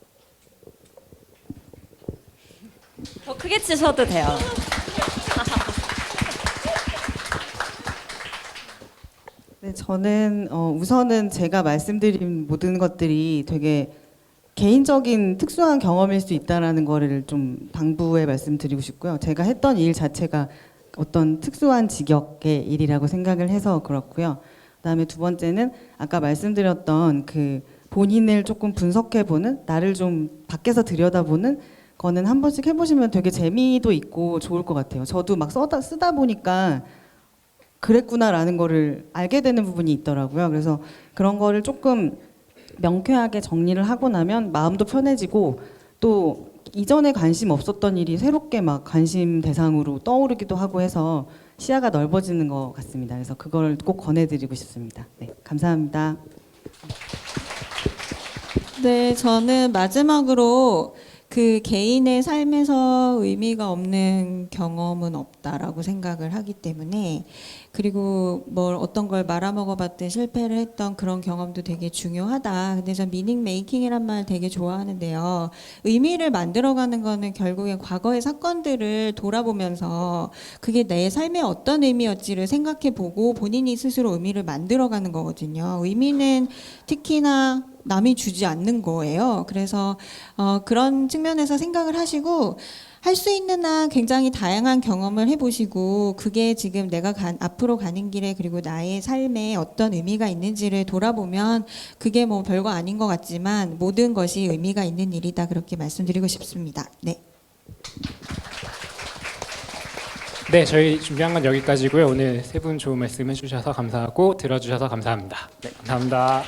더 크게 치셔도 돼요. 네, 저는 우선은 제가 말씀드린 모든 것들이 되게 개인적인 특수한 경험일 수 있다라는 거를 좀 당부해 말씀드리고 싶고요. 제가 했던 일 자체가 어떤 특수한 직역의 일이라고 생각을 해서 그렇고요. 그다음에 두 번째는 아까 말씀드렸던 그 본인을 조금 분석해보는, 나를 좀 밖에서 들여다보는 거는 한 번씩 해보시면 되게 재미도 있고 좋을 것 같아요. 저도 막 쓰다 보니까 그랬구나라는 거를 알게 되는 부분이 있더라고요. 그래서 그런 거를 조금 명쾌하게 정리를 하고 나면 마음도 편해지고 또 이전에 관심 없었던 일이 새롭게 막 관심 대상으로 떠오르기도 하고 해서 시야가 넓어지는 것 같습니다. 그래서 그걸 꼭 권해드리고 싶습니다. 네, 감사합니다. 네, 저는 마지막으로 그 개인의 삶에서 의미가 없는 경험은 없다라고 생각을 하기 때문에 그리고 뭘 어떤 걸 말아먹어봤든 실패를 했던 그런 경험도 되게 중요하다. 근데 전 미닝 메이킹이란 말 되게 좋아하는데요. 의미를 만들어가는 거는 결국엔 과거의 사건들을 돌아보면서 그게 내 삶에 어떤 의미였지를 생각해보고 본인이 스스로 의미를 만들어가는 거거든요. 의미는 특히나 남이 주지 않는 거예요. 그래서 그런 측면에서 생각을 하시고 할 수 있는 한 굉장히 다양한 경험을 해보시고 그게 지금 내가 앞으로 가는 길에 그리고 나의 삶에 어떤 의미가 있는지를 돌아보면 그게 뭐 별거 아닌 것 같지만 모든 것이 의미가 있는 일이다 그렇게 말씀드리고 싶습니다. 네. 네, 저희 준비한 건 여기까지고요. 오늘 세 분 좋은 말씀 해주셔서 감사하고 들어주셔서 감사합니다. 네, 감사합니다.